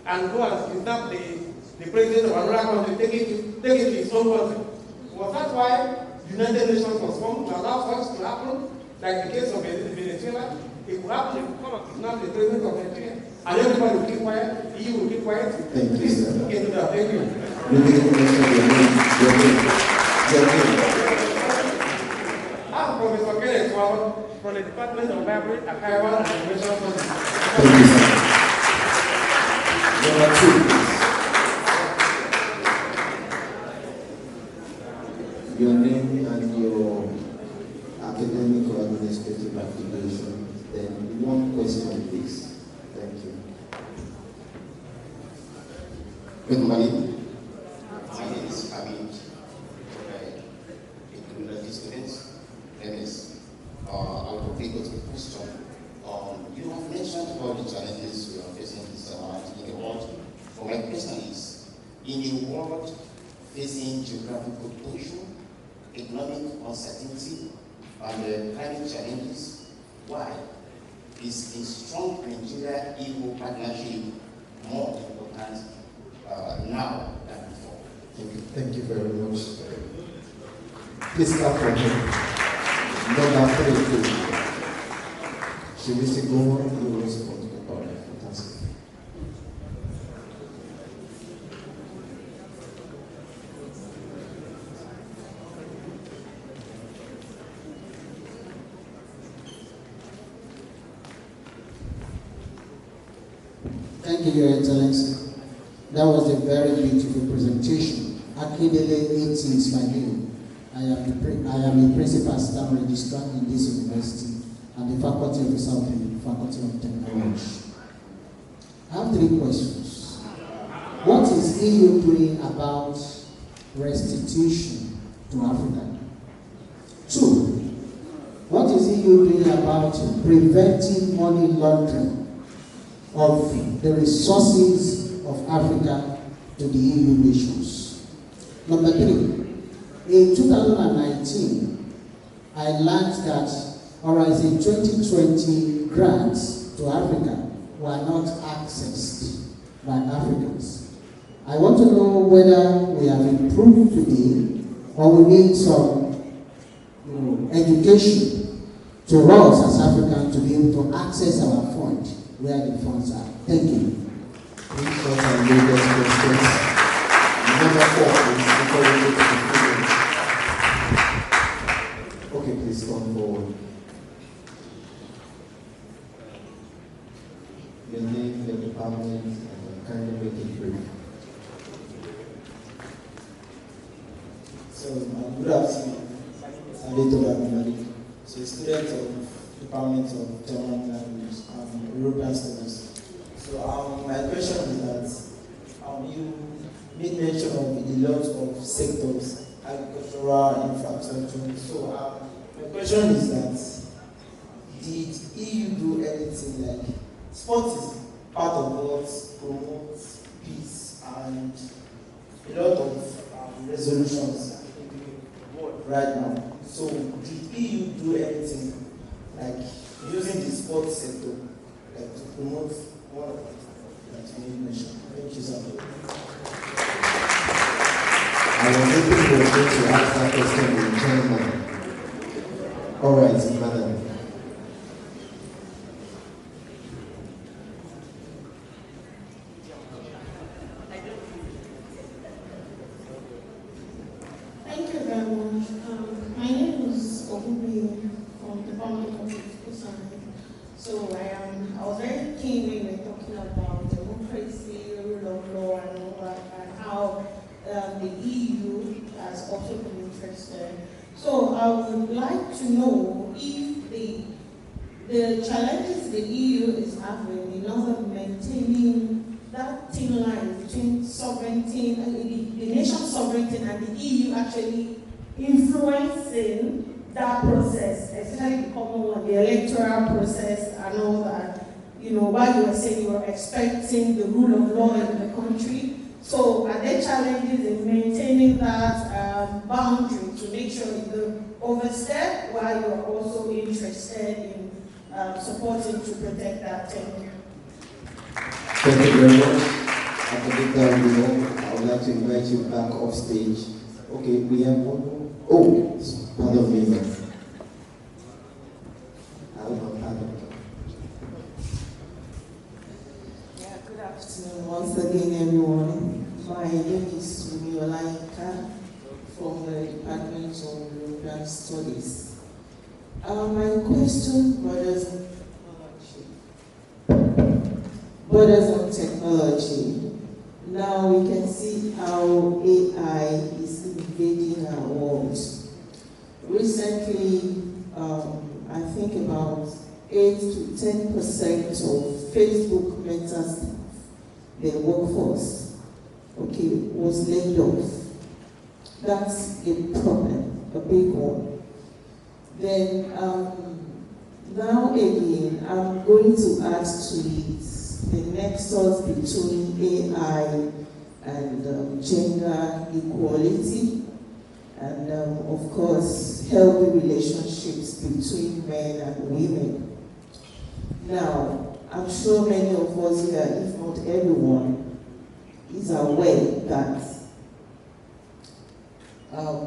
and go and kidnap the president of another country, take it to his own country. Was that why United Nations was formed to allow such to happen, like the case of Venezuela? It will happen if you come and kidnap the president of Nigeria, and everybody will keep quiet, the EU will keep quiet. Thank you, Please, sir. you can do that. Thank you. I'm Professor Kenneth Wabo. from the Department of Library, Archival, and Information Studies. Thank you, sir. Number 2, please. Your name and your academic or administrative affiliation. Then 1 question, please. Thank you. Good morning. My name is Hamid. University students. Yes. I will quickly go to the question. You have mentioned all the challenges we are facing in the world. But my question is, in a world facing geographical pollution, economic uncertainty, and climate challenges, why is a strong Nigeria-EU partnership more important now than before? Thank you very much. Please start from here. Number 3, please. Should we say go on? You will respond to the power. Fantastic. Thank you, Your Excellency. That was a very beautiful presentation. Akindele 18 is my name. I am a principal staff registrar in this university and the Faculty of Southern Faculty of Technology. I have 3 questions. What is EU doing about restitution to Africa? 2, what is EU doing about preventing money laundering of the resources of Africa to the EU nations? Number 3, in 2019, I learned that Horizon 2020 grants to Africa were not accessed by Africans. I want to know whether we have improved today or we need some education to us as Africans to be able to access our fund where the funds are. Thank you. Please short and latest questions. Number 4, please, before we go to the students. Okay, please come forward. Your name, your department, and kindly make it brief. So, good afternoon. I'm so a student of Department of German Language and European Studies. So, my question is that you made mention of a lot of sectors, agricultural, infrastructure. So, my question is that did EU do anything like sport is part of what promotes peace and a lot of resolutions in the world right now. So did EU do anything like using the sports sector like to promote one of it that you mentioned? Thank you, sir. I was hoping you were going to ask that question in German. All right, madam. Thank you very much. My name is Ogubi from the Department of Political Science. So I was very keen when we were talking about democracy, rule of law, and all that, and how the EU has also been interested. So I would like to know if the challenges the EU is having in terms of maintaining that thin line between sovereignty and the nation's sovereignty and the EU actually influencing that process, especially the common one, the electoral process and all that. While you were saying you were expecting the rule of law in the country. So are there challenges in maintaining that boundary to make sure you don't overstep while you are also interested in supporting to protect that? Thank you. Thank you very much. After the down below, I would like to invite you back off stage. Okay, we have one more. Oh, pardon me, ma'am. Pardon. Yeah, good afternoon once again, everyone. My name is Mignot from the Department of European Studies. My question borders on technology. Now we can see how AI is invading our world. Recently, I think about 8 to 10% of Facebook Meta staff, their workforce, was laid off. That's a problem, a big one. Then, now again, I'm going to add to it the nexus between AI and gender equality, and of course, healthy relationships between men and women. Now, I'm sure many of us here, if not everyone, is aware that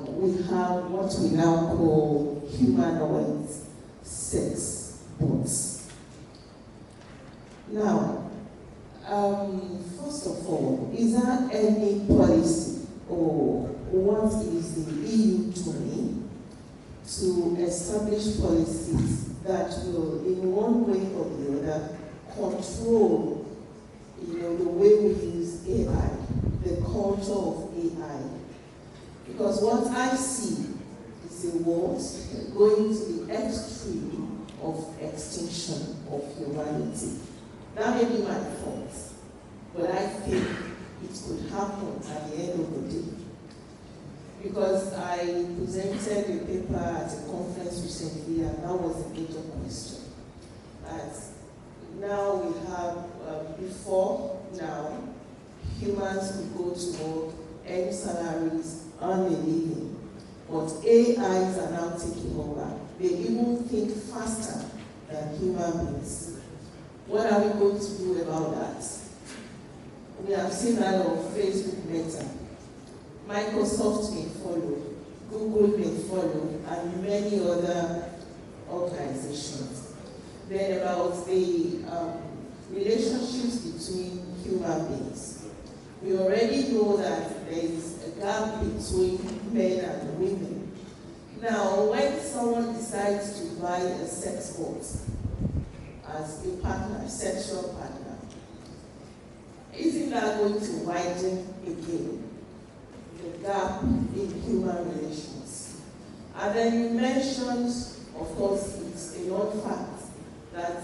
we have what we now call humanoid sex bots. Now, first of all, is there any policy or what is the EU doing to establish policies that will, in one way or the other, control, the way we use AI, the culture of AI? Because what I see is a world going to the extreme of extinction of humanity. That may be my fault, but I think it could happen at the end of the day. Because I presented a paper at a conference recently, and that was a major question. That now we have, before now, humans could go to work, earn salaries, earn a living. But AIs are now taking over. They even think faster than human beings. What are we going to do about that? We have seen that on Facebook Meta. Microsoft may follow, Google may follow, and many other organizations. Then about the relationships between human beings. We already know that there is a gap between men and women. Now, when someone decides to buy a sex bot as a partner, a sexual partner, isn't that going to widen again the gap in human relations? And then you mentioned, of course, it's a known fact that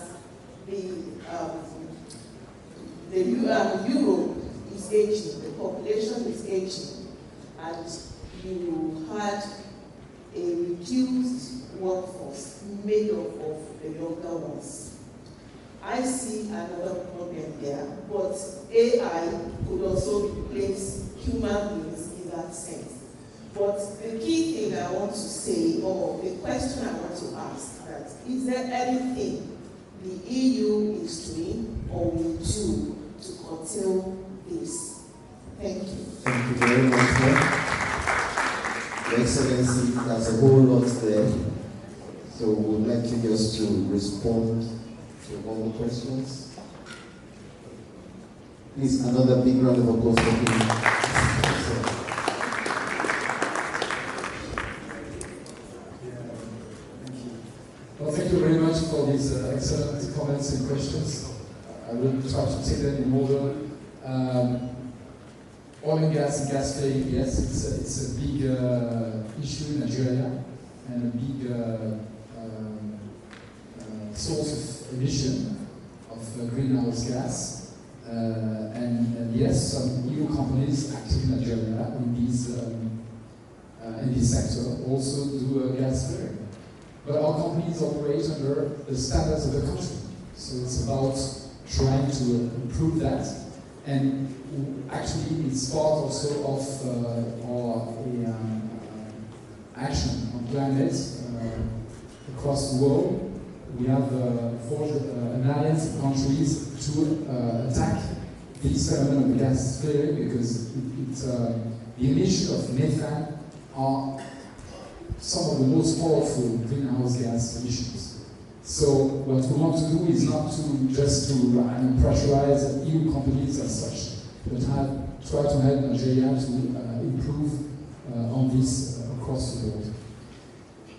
Europe is aging, the population is aging, and you had a reduced workforce made up of the younger ones. I see another problem there, but AI could also replace human beings in that sense. But the key thing I want to say, or the question I want to ask, that is there anything the EU is doing or will do to curtail this? Thank you. Thank you very much, Your Excellency. There's a whole lot there. So we'd like you just to respond to all the questions. Please, another big round of applause for him. Well, thank you very much for these excellent comments and questions. I will try to take them in order. Oil and gas flaring, yes, it's a big issue in Nigeria and a big source of emission of greenhouse gas. And yes, some EU companies active in Nigeria in this sector also do gas flaring. But our companies operate under the standards of the country. So it's about trying to improve that. And actually, it's part also of our action on climate across the world. We have forged an alliance of countries to attack this phenomenon of gas flaring because the emission of methane are some of the most powerful greenhouse gas emissions. So what we want to do is not to just to pressurize EU companies as such, but try to help Nigeria to improve on this across the world.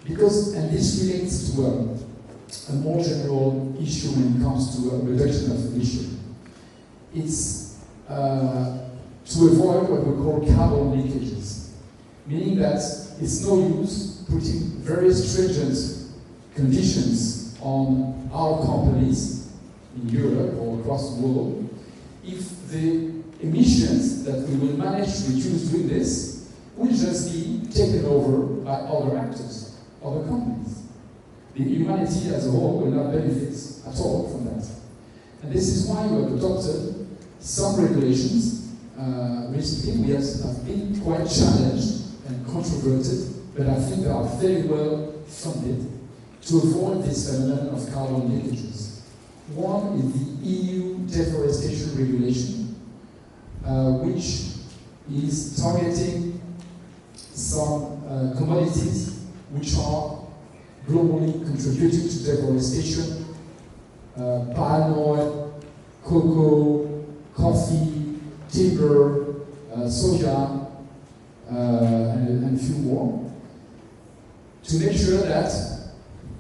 Because Because, and this relates to a more general issue when it comes to reduction of emission. It's to avoid what we call carbon leakages, meaning that it's no use putting very stringent conditions on our companies in Europe or across the world if the emissions that we will manage to reduce doing this will just be taken over by other actors, other companies. The humanity as a whole will not benefit at all from that. And this is why we have adopted some regulations. Recently, we have been quite challenged and controverted, but I think they are very well funded to avoid this phenomenon of carbon leakages. One is the EU deforestation regulation, which is targeting some commodities which are globally contributing to deforestation: palm oil, cocoa, coffee, timber, soja, and a few more, to make sure that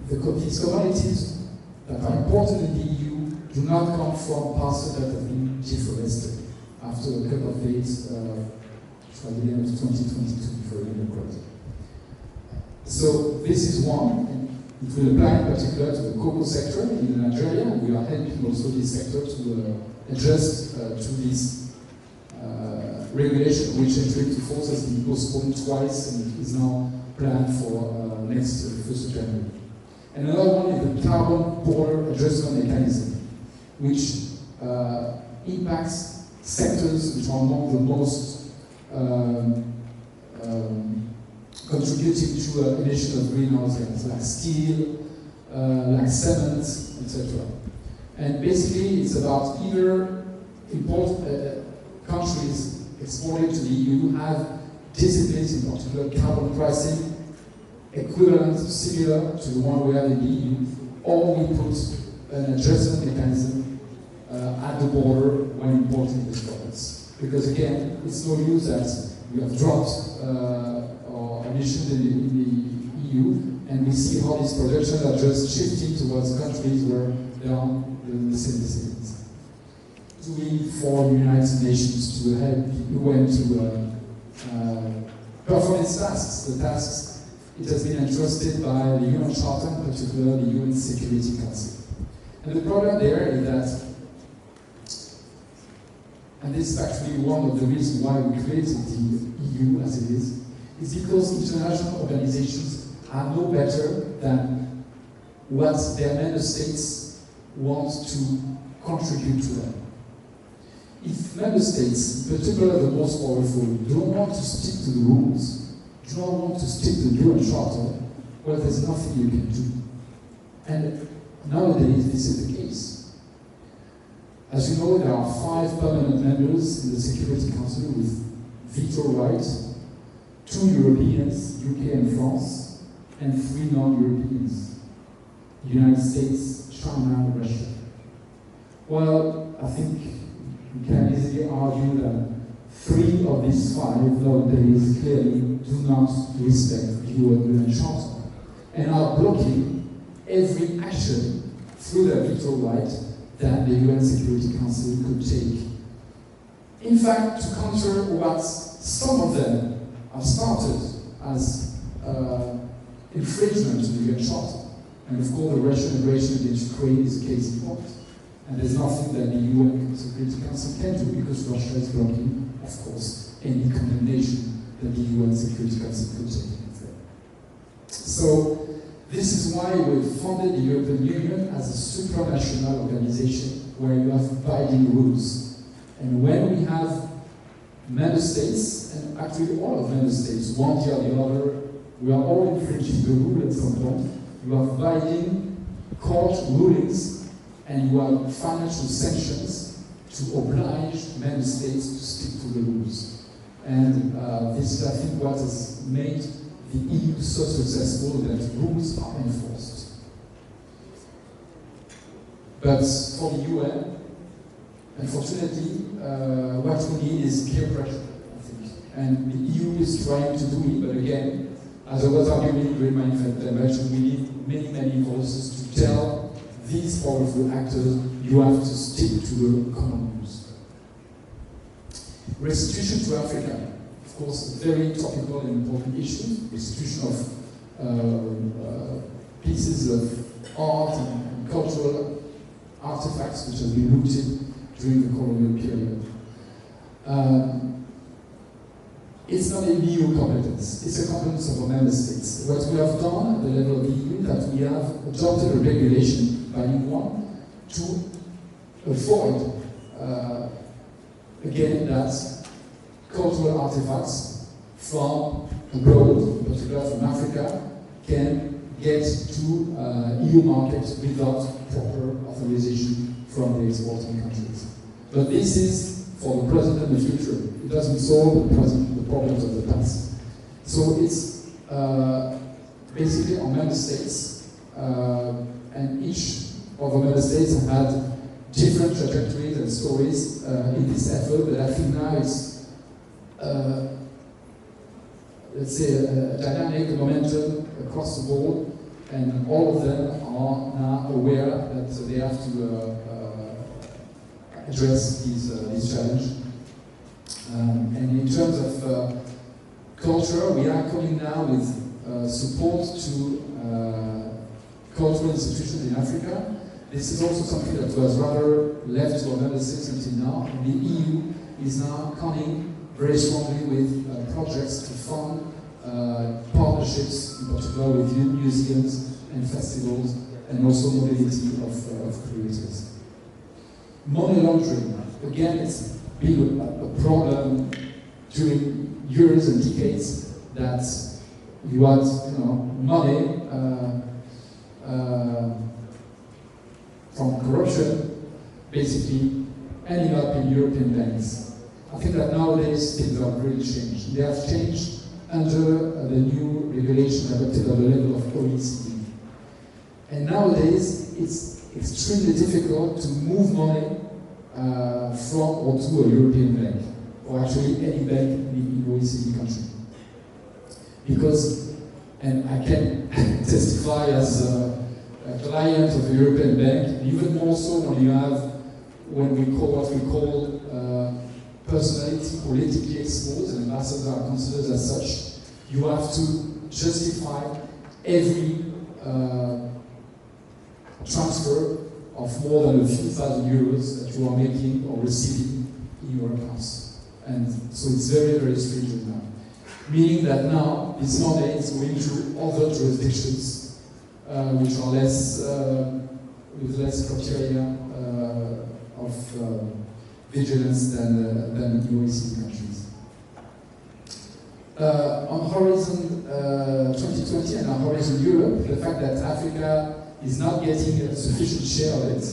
these commodities that are important in the EU do not come from parcels that have been deforested after a couple of days, by the end of 2022, if I remember correctly. So this is one, and it will apply in particular to the cocoa sector in Nigeria. We are helping also this sector to adjust to this regulation, which entered into force, has been postponed twice and is now planned for next 1st of January. And another one is the carbon border adjustment mechanism, which impacts sectors which are among the most contributing to emission of greenhouse gases, like steel, like cement, etc. And basically, it's about either countries exporting to the EU have disciplines, in particular carbon pricing, equivalent, similar to the one we have in the EU, or we put an adjustment mechanism at the border when importing these products. Because again, it's no use that we have dropped our emissions in the EU, and we see how these productions are just shifting towards countries where there are the same disciplines. Doing for the United Nations to help the UN to perform its tasks, the tasks it has been entrusted by the UN Charter, in particular the UN Security Council. And the problem there is that, and this is actually one of the reasons why we created the EU as it is because international organizations are no better than what their member states want to contribute to them. If member states, in particular the most powerful, don't want to stick to the rules, do not want to stick to the UN Charter, well, there's nothing you can do. And nowadays, this is the case. As you know, there are 5 permanent members in the Security Council with veto rights, 2 Europeans, UK and France, and 3 non-Europeans, the United States, China, and Russia. Well, I think we can easily argue that 3 of these 5 nowadays clearly do not respect the UN Charter and are blocking every action through their veto right that the UN Security Council could take. In fact, to counter what some of them have started as infringement to the UN Charter, and of course the Russian aggression against Ukraine is a case in point. And there's nothing that the UN Security Council can do because Russia is blocking, of course, any condemnation that the UN Security Council could take. So this is why we founded the European Union as a supranational organization where you have binding rules. And when we have member states, and actually all of member states, one or the other, we are all infringing the rule at some point. You have binding court rulings and you have financial sanctions to oblige member states to stick to the rules. And this is, I think, what has made the EU so successful, that rules are enforced. But for the UN, unfortunately, what we need is peer pressure, I think. And the EU is trying to do it, but again, as I was arguing during my intervention, we need many voices to tell these powerful actors you have to stick to the common rules. Restitution to Africa, of course, a very topical and important issue. Restitution of pieces of art and cultural artifacts which have been looted during the colonial period. It's not a EU competence, it's a competence of our member states. What we have done at the level of the EU is that we have adopted a regulation by Mignot to avoid, again, that cultural artifacts from abroad, in particular from Africa, can get to EU markets without proper authorization from the exporting countries. But this is for the present and the future. It doesn't solve the problems of the past. So it's basically on member states, and each of the member states have had different trajectories and stories in this effort, but I think now it's, let's say, a dynamic momentum across the board, and all of them are now aware that they have to address this challenge. And in terms of culture, we are coming now with support to cultural institutions in Africa. This is also something that was rather left to our member states until now. The EU is now coming very strongly with projects to fund partnerships, in particular with museums and festivals, and also mobility of creators. Money laundering, again, it's been a problem during years and decades that you had, money from corruption basically ending up in European banks. I think that nowadays things have really changed. They have changed under the new regulation adopted at the level of OECD. And nowadays it's extremely difficult to move money from or to a European bank, or actually any bank in the OECD country. Because, and I can testify as a client of a European bank, even more so when we call what we call personality politically exposed, and ambassadors are considered as such, you have to justify every transfer of more than a few thousand euros that you are making or receiving in your accounts. And so it's very, very stringent now. Meaning that now this money is going to other jurisdictions which are less, with less criteria of vigilance than the OECD countries. On Horizon 2020 and on Horizon Europe, the fact that Africa is not getting a sufficient share of it,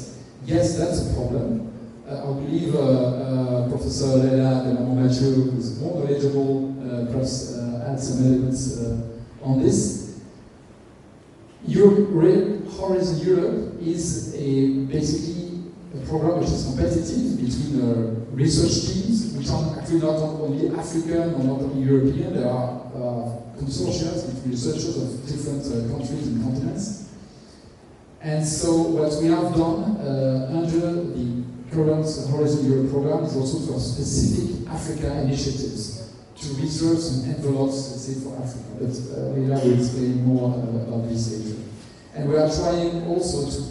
yes, that's a problem. I believe Professor Leila Mathieu, who is more knowledgeable, perhaps add some elements on this. Horizon Europe is basically a program which is competitive between research teams, which are actually not only African or not only European. There are consortia between researchers of different countries and continents. And so what we have done under the current Horizon Europe program is also to have specific Africa initiatives to reserve some envelopes, let's say, for Africa. But Leila will explain more about this later. And we are trying also to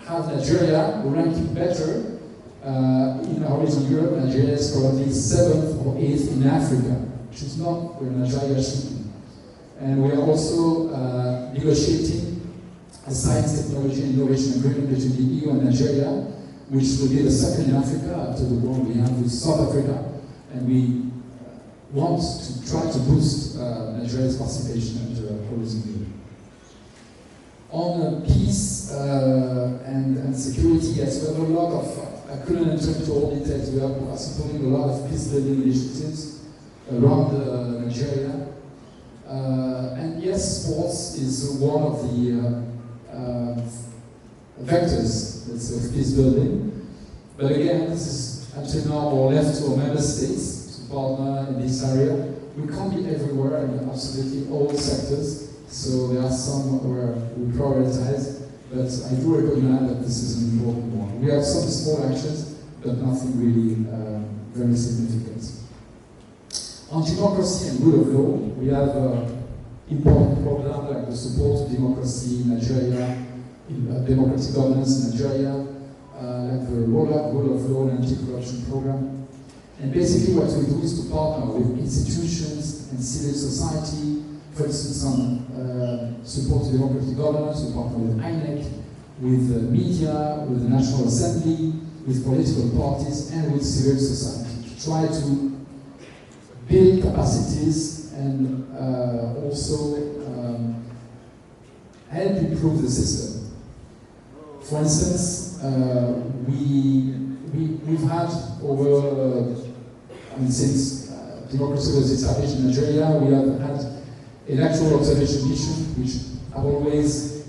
have Nigeria ranking better in Horizon Europe. Nigeria is currently 7th or 8th in Africa, which is not where Nigeria should be. And we are also negotiating a science, technology, and innovation agreement between the EU and Nigeria, which will be the second in Africa after the one we have with South Africa. And we want to try to boost Nigeria's participation under Horizon Europe. On peace and security, yes, we have a lot of, I couldn't enter into all details, we are supporting a lot of peace-building initiatives around Nigeria. And yes, sports is one of the vectors, let's say, of peace building. But again, this is until now more left to our member states to partner in this area. we can't be everywhere in absolutely all sectors, so there are some where we prioritize, but I do recognize that this is an important one. We have some small actions, but nothing really very significant. On democracy and rule of law, we have important programs like the support to democracy in Nigeria, democratic governance in Nigeria, like the rollout rule of law and anti-corruption program. And basically what we do is to partner with institutions and civil society, for instance on support to democratic governance, we partner with INEC, with the media, with the National Assembly, with political parties and with civil society to try to build capacities and also help improve the system. For instance, we've had over, since democracy was established in Nigeria, we have had electoral observation missions which have always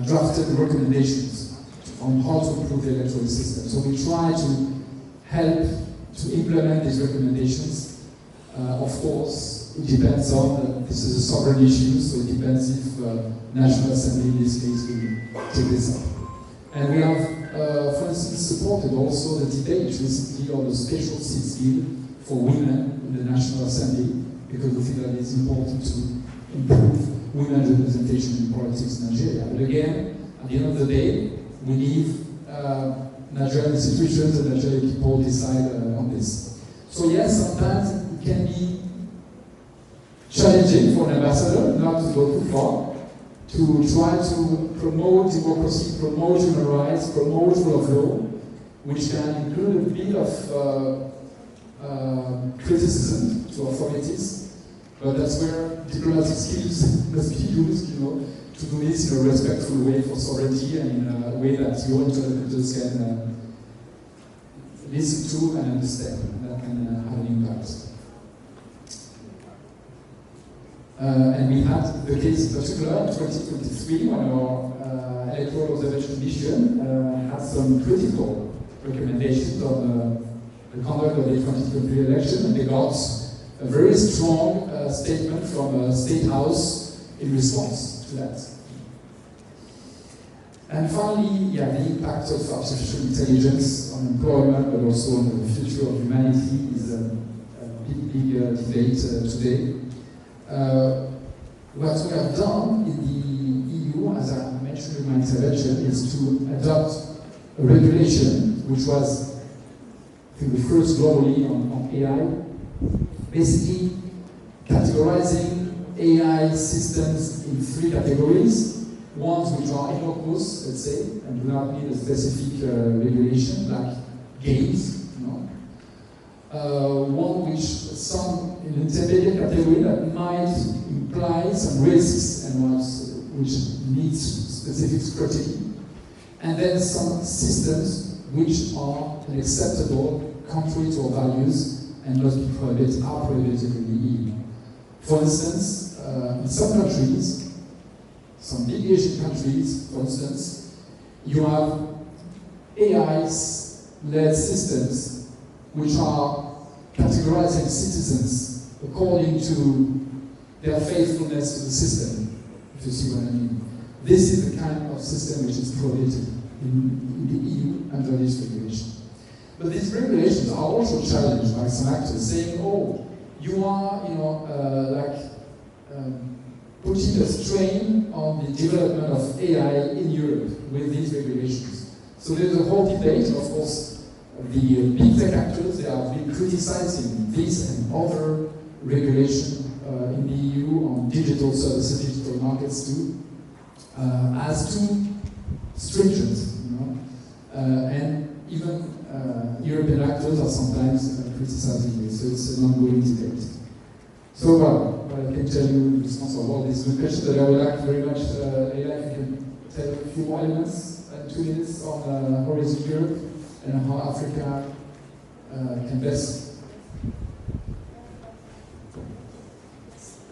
drafted recommendations on how to improve the electoral system. So we try to help to implement these recommendations. Of course, it depends on, this is a sovereign issue, so it depends if National Assembly in this case will take this up. And we have, for instance, supported also the debate recently on the special seats bill for women in the National Assembly, because we think that it's important to improve women's representation in politics in Nigeria. But again, at the end of the day, we leave Nigerian institutions and Nigerian people decide on this. So yes, sometimes it can be challenging for an ambassador not to go too far, to try to promote democracy, promote human rights, promote rule of law, which can include a bit of criticism to authorities, but that's where diplomatic skills must be used, to do this in a respectful way for sovereignty and in a way that your interlocutors can listen to and understand, and that can have an impact. And we had the case in particular in 2023 when our electoral observation mission had some critical recommendations on the conduct of the 2023 election, and they got a very strong statement from the State House in response to that. And finally, the impact of artificial intelligence on employment, but also on the future of humanity is a big debate today. What we have done in the EU, as I mentioned in my intervention, is to adopt a regulation which was, I think, the first globally on AI, basically categorizing AI systems in 3 categories. Ones which are innocuous, let's say, and do not need a specific regulation, like games. One which, some in the intermediate category that might imply some risks and which needs specific scrutiny. And then some systems which are unacceptable, contrary to our values, and must be prohibited in the EU. For instance, in some countries, some big Asian countries, for instance, you have AI-led systems which are categorizing citizens according to their faithfulness to the system, if you see what I mean. This is the kind of system which is prohibited in the EU under this regulation. But these regulations are also challenged by some actors saying, oh, you are, putting a strain on the development of AI in Europe with these regulations. So there's a whole debate, of course, the big tech actors, they have been criticizing this and other regulation in the EU on digital services, digital markets too, as too stringent, and even European actors are sometimes criticizing this, so it's an ongoing debate. So, well, I can tell you in response of all these good questions, but I would like very much, Leila, if you can tell a few more elements, 2 minutes on Horizon Europe and how Africa can best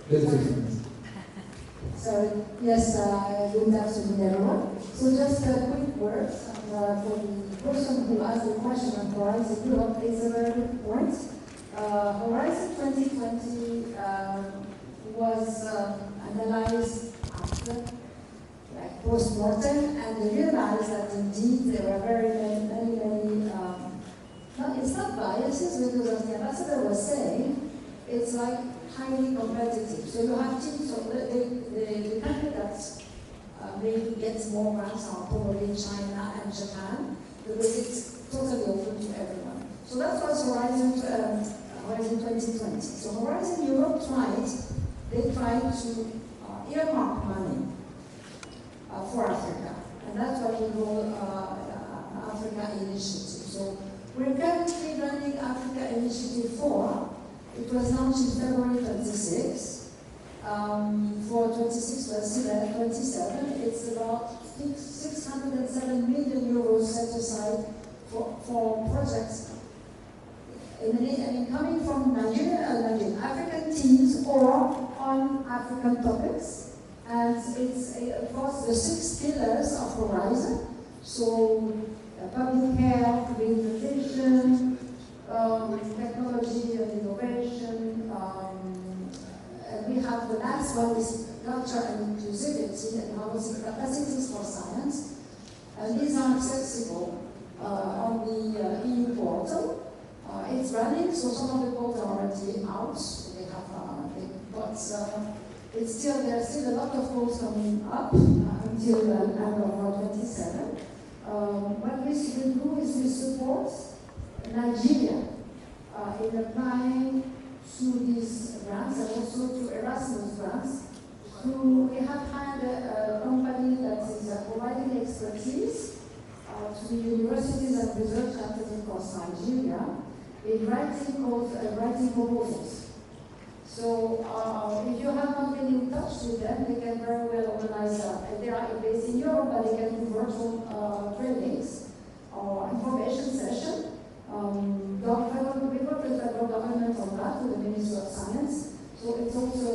benefit from it. So, yes, good afternoon, everyone. So just a quick word for the person who asked the question on Horizon Europe is a very good point. Horizon 2020 was analyzed after, like post-mortem, and they realized that indeed there were very many it's not biases, because as the ambassador was saying, it's like highly competitive. So you have teams, so the country that maybe gets more grants are probably China and Japan, because it's totally open to everyone. So that was Horizon 2020. So Horizon Europe they tried to earmark money for Africa. And that's what we call Africa Initiative. So we're currently running Africa Initiative 4. It was launched in February 26. For 26 plus 27, it's about 607 million euros set aside for projects coming from Nigerian African teams or on African topics. And it's across the 6 pillars of Horizon. So public health, rehabilitation, technology and innovation. And we have the last one is culture and inclusivity and housing capacities for science. And these are accessible on the EU portal. It's running, so some of the calls are already out. They have, but there's still a lot of calls coming up until the end of 27. What we will do is we support Nigeria in applying to these grants and also to Erasmus grants. We have had a company that is providing expertise to the universities and research centers across Nigeria in writing proposals. So if you have not been in touch with them, they can very well organize, they are based in Europe, but they can do virtual trainings or information session. We work with the federal government on that, with the Ministry of Science. So it's also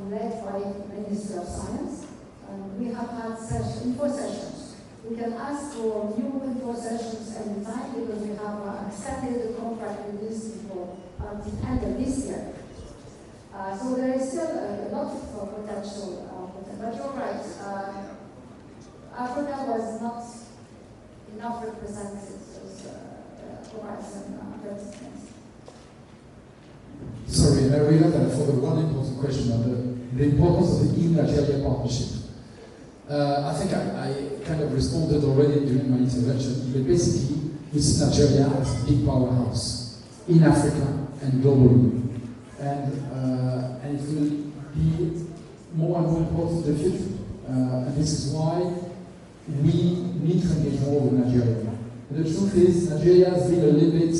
led by the Ministry of Science. And we have had info sessions. We can ask for new info sessions anytime because we have extended the contract with these people until the end of this year. So there is still a lot of potential, but you're right. Africa was not enough represented as Horizon 2020. Sorry, I realized that I forgot one important question on the importance of the EU-Nigeria partnership. I think I kind of responded already during my intervention, but basically we see Nigeria as a big powerhouse in Africa and globally. And it will be more and more important in the future. And this is why we need to engage more with Nigeria. And the truth is, Nigeria has been a little bit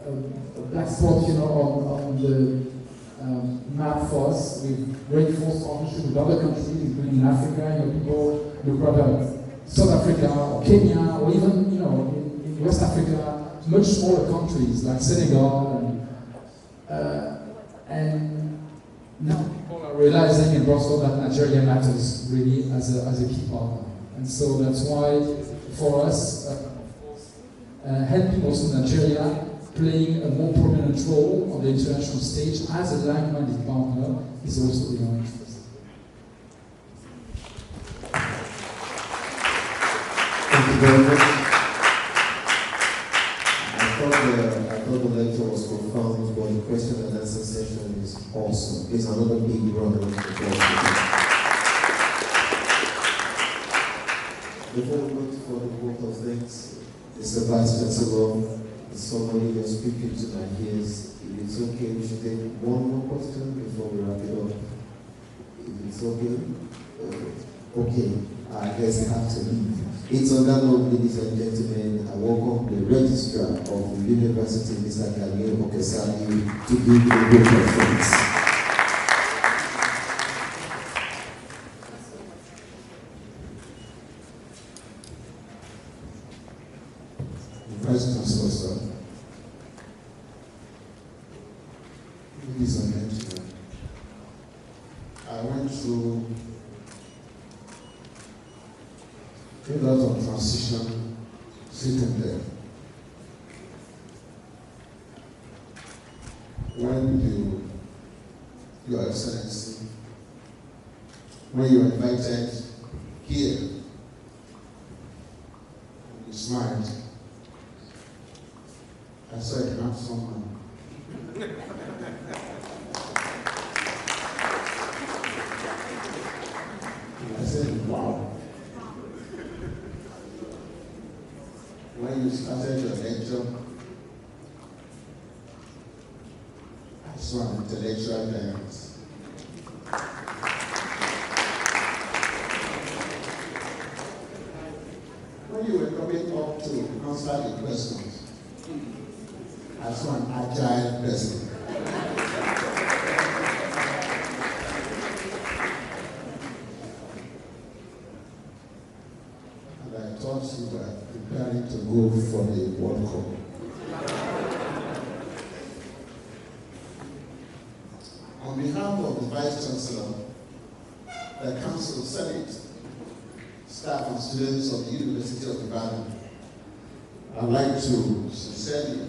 a black spot, on the map for us, with great force partnership with other countries, including in Africa. People look rather South Africa or Kenya, or even, in West Africa, much smaller countries like Senegal and now people are realizing in Brussels that Nigeria matters really as a key partner. And so that's why for us, helping also Nigeria playing a more prominent role on the international stage as a like-minded partner is also in our interest. Thank you very much. I thought the lecture was profound, but the question and answer session is awesome. It's another big round of applause. Before we go for the vote of thanks, Mr. Vice Chancellor, somebody you're speaking to my ears. If it's okay, we should take one more question before we wrap it up. If it's okay? Okay, I guess I have to leave. It's on that note, ladies and gentlemen, I welcome the Registrar of the University, Mr. Gauthier, to give the vote of thanks. Vice Chancellor, sir. Ladies and gentlemen, I went through a lot of transition sitting there. when Your Excellency, when you were invited here, you smiled. I saw a handsome man. I said, wow. When you started your lecture, I saw an intellectual giant. When you were coming up to answer the questions, I saw an agile person. And I thought you were preparing to go for the World Cup. On behalf of the Vice Chancellor, the Council, Senate, staff and students of the University of Ibadan, I'd like to sincerely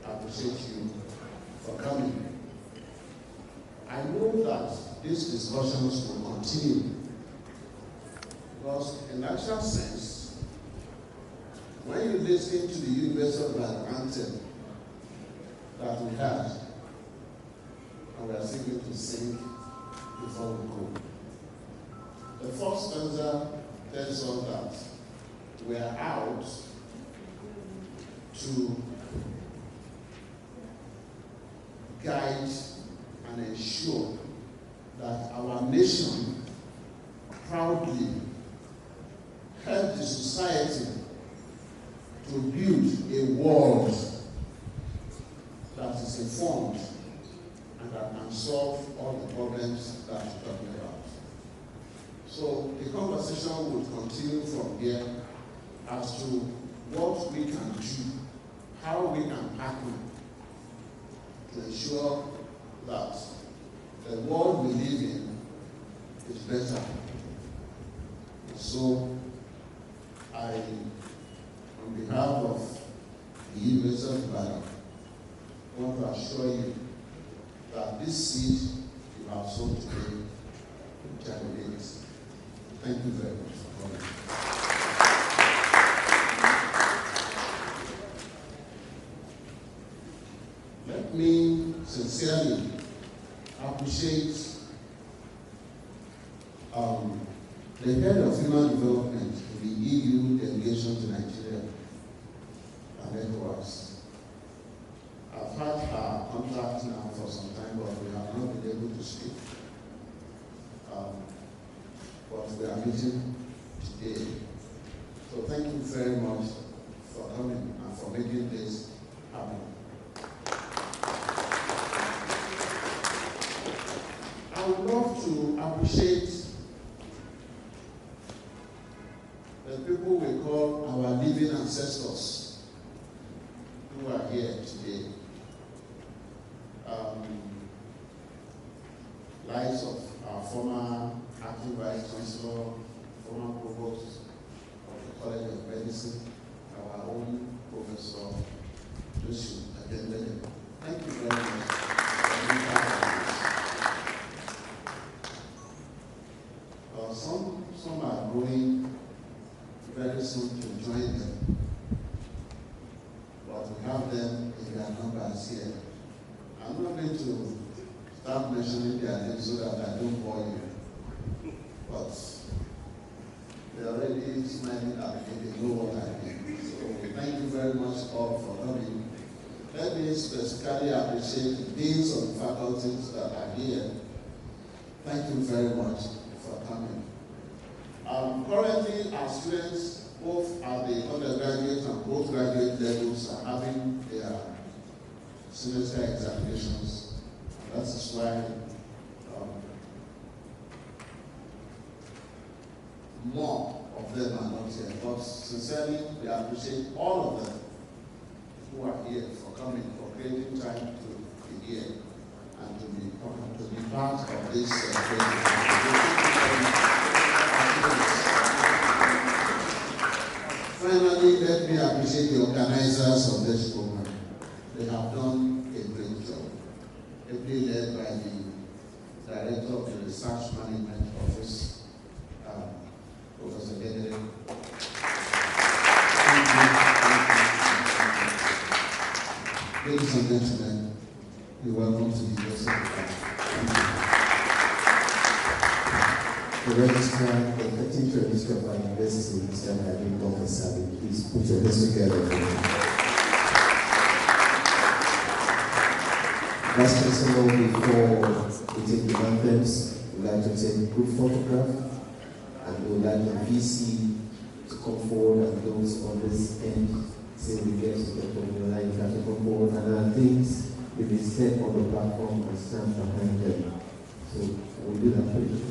appreciate you for coming. I know that these discussions will continue because in actual sense, when you listen to the University of Ibadan anthem that we had, and we are still going to sing before we go. The first stanza tells us that we are out to guide and ensure that our nation proudly help the society to build a world that is informed and that can solve all the problems that we're talking about. So the conversation will continue from here as to what we can do, how we can partner to ensure that the world we live in is better. So I, on behalf of the University of Ibadan, want to assure you that this seed you have sown today will germinate. Thank you very much for coming. Let me sincerely appreciate the head of human development of the EU delegation to Nigeria, and ECOWAS. I've had her contact now for some time, but we have not been able to speak. But we are meeting today. So thank you very much for coming and for making this happen. I would love to appreciate the people we call our living ancestors who are here today. Lives of our former acting vice chancellor, former provost of the College of Medicine, our own Professor Joshua Adendele. Thank you very much for being part of this. Some are going very soon to join them, but we have them in their numbers here. I'm not going to start mentioning their names so that I don't bore you. But they're already smiling at me, they know what I mean. So thank you very much all for coming. Let me specifically appreciate the deans of the faculties that are here. Thank you very much for coming. Currently, our students, both at the undergraduate and postgraduate levels, are having their semester examinations. That is why more of them are not here. But sincerely, we appreciate all of them who are here for coming, for creating time to be here and to be part of this Finally, let me appreciate the organizers of this program. They have done a great job. ably led by the Director of the Research Management Office, Professor Gauthier. Ladies and gentlemen, you're welcome to the University. The registrar, the 13th registrar of our university, Mr. Habib Gauthier, please put your hands together for me. Vice Chancellor, before we take the anthems, we'd like to take a group photograph, and we would like the VC to come forward, and those on this end, till we get to the line, you have to come forward, and our things will be set on the platform and stand behind them. So we'll do that for you.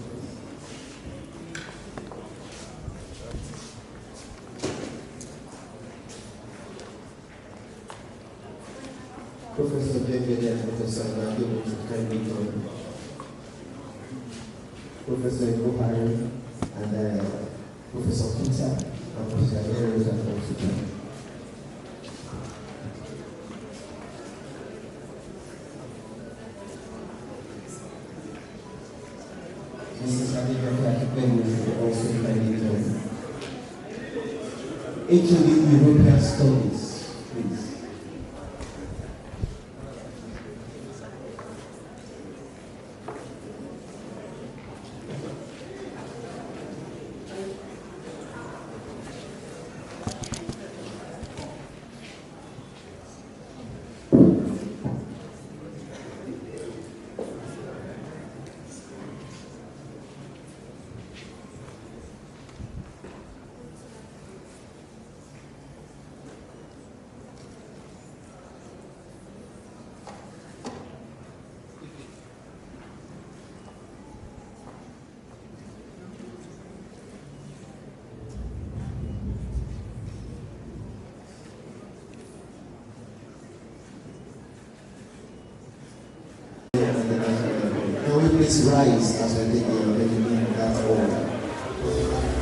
Professor Gauthier and Professor Mignot to kindly join. Professor Gauthier and Professor Peter and Professor Gauthier and also join. Mrs. Adina should also kindly join. HOD European Studies, please. Please rise as we take the that order.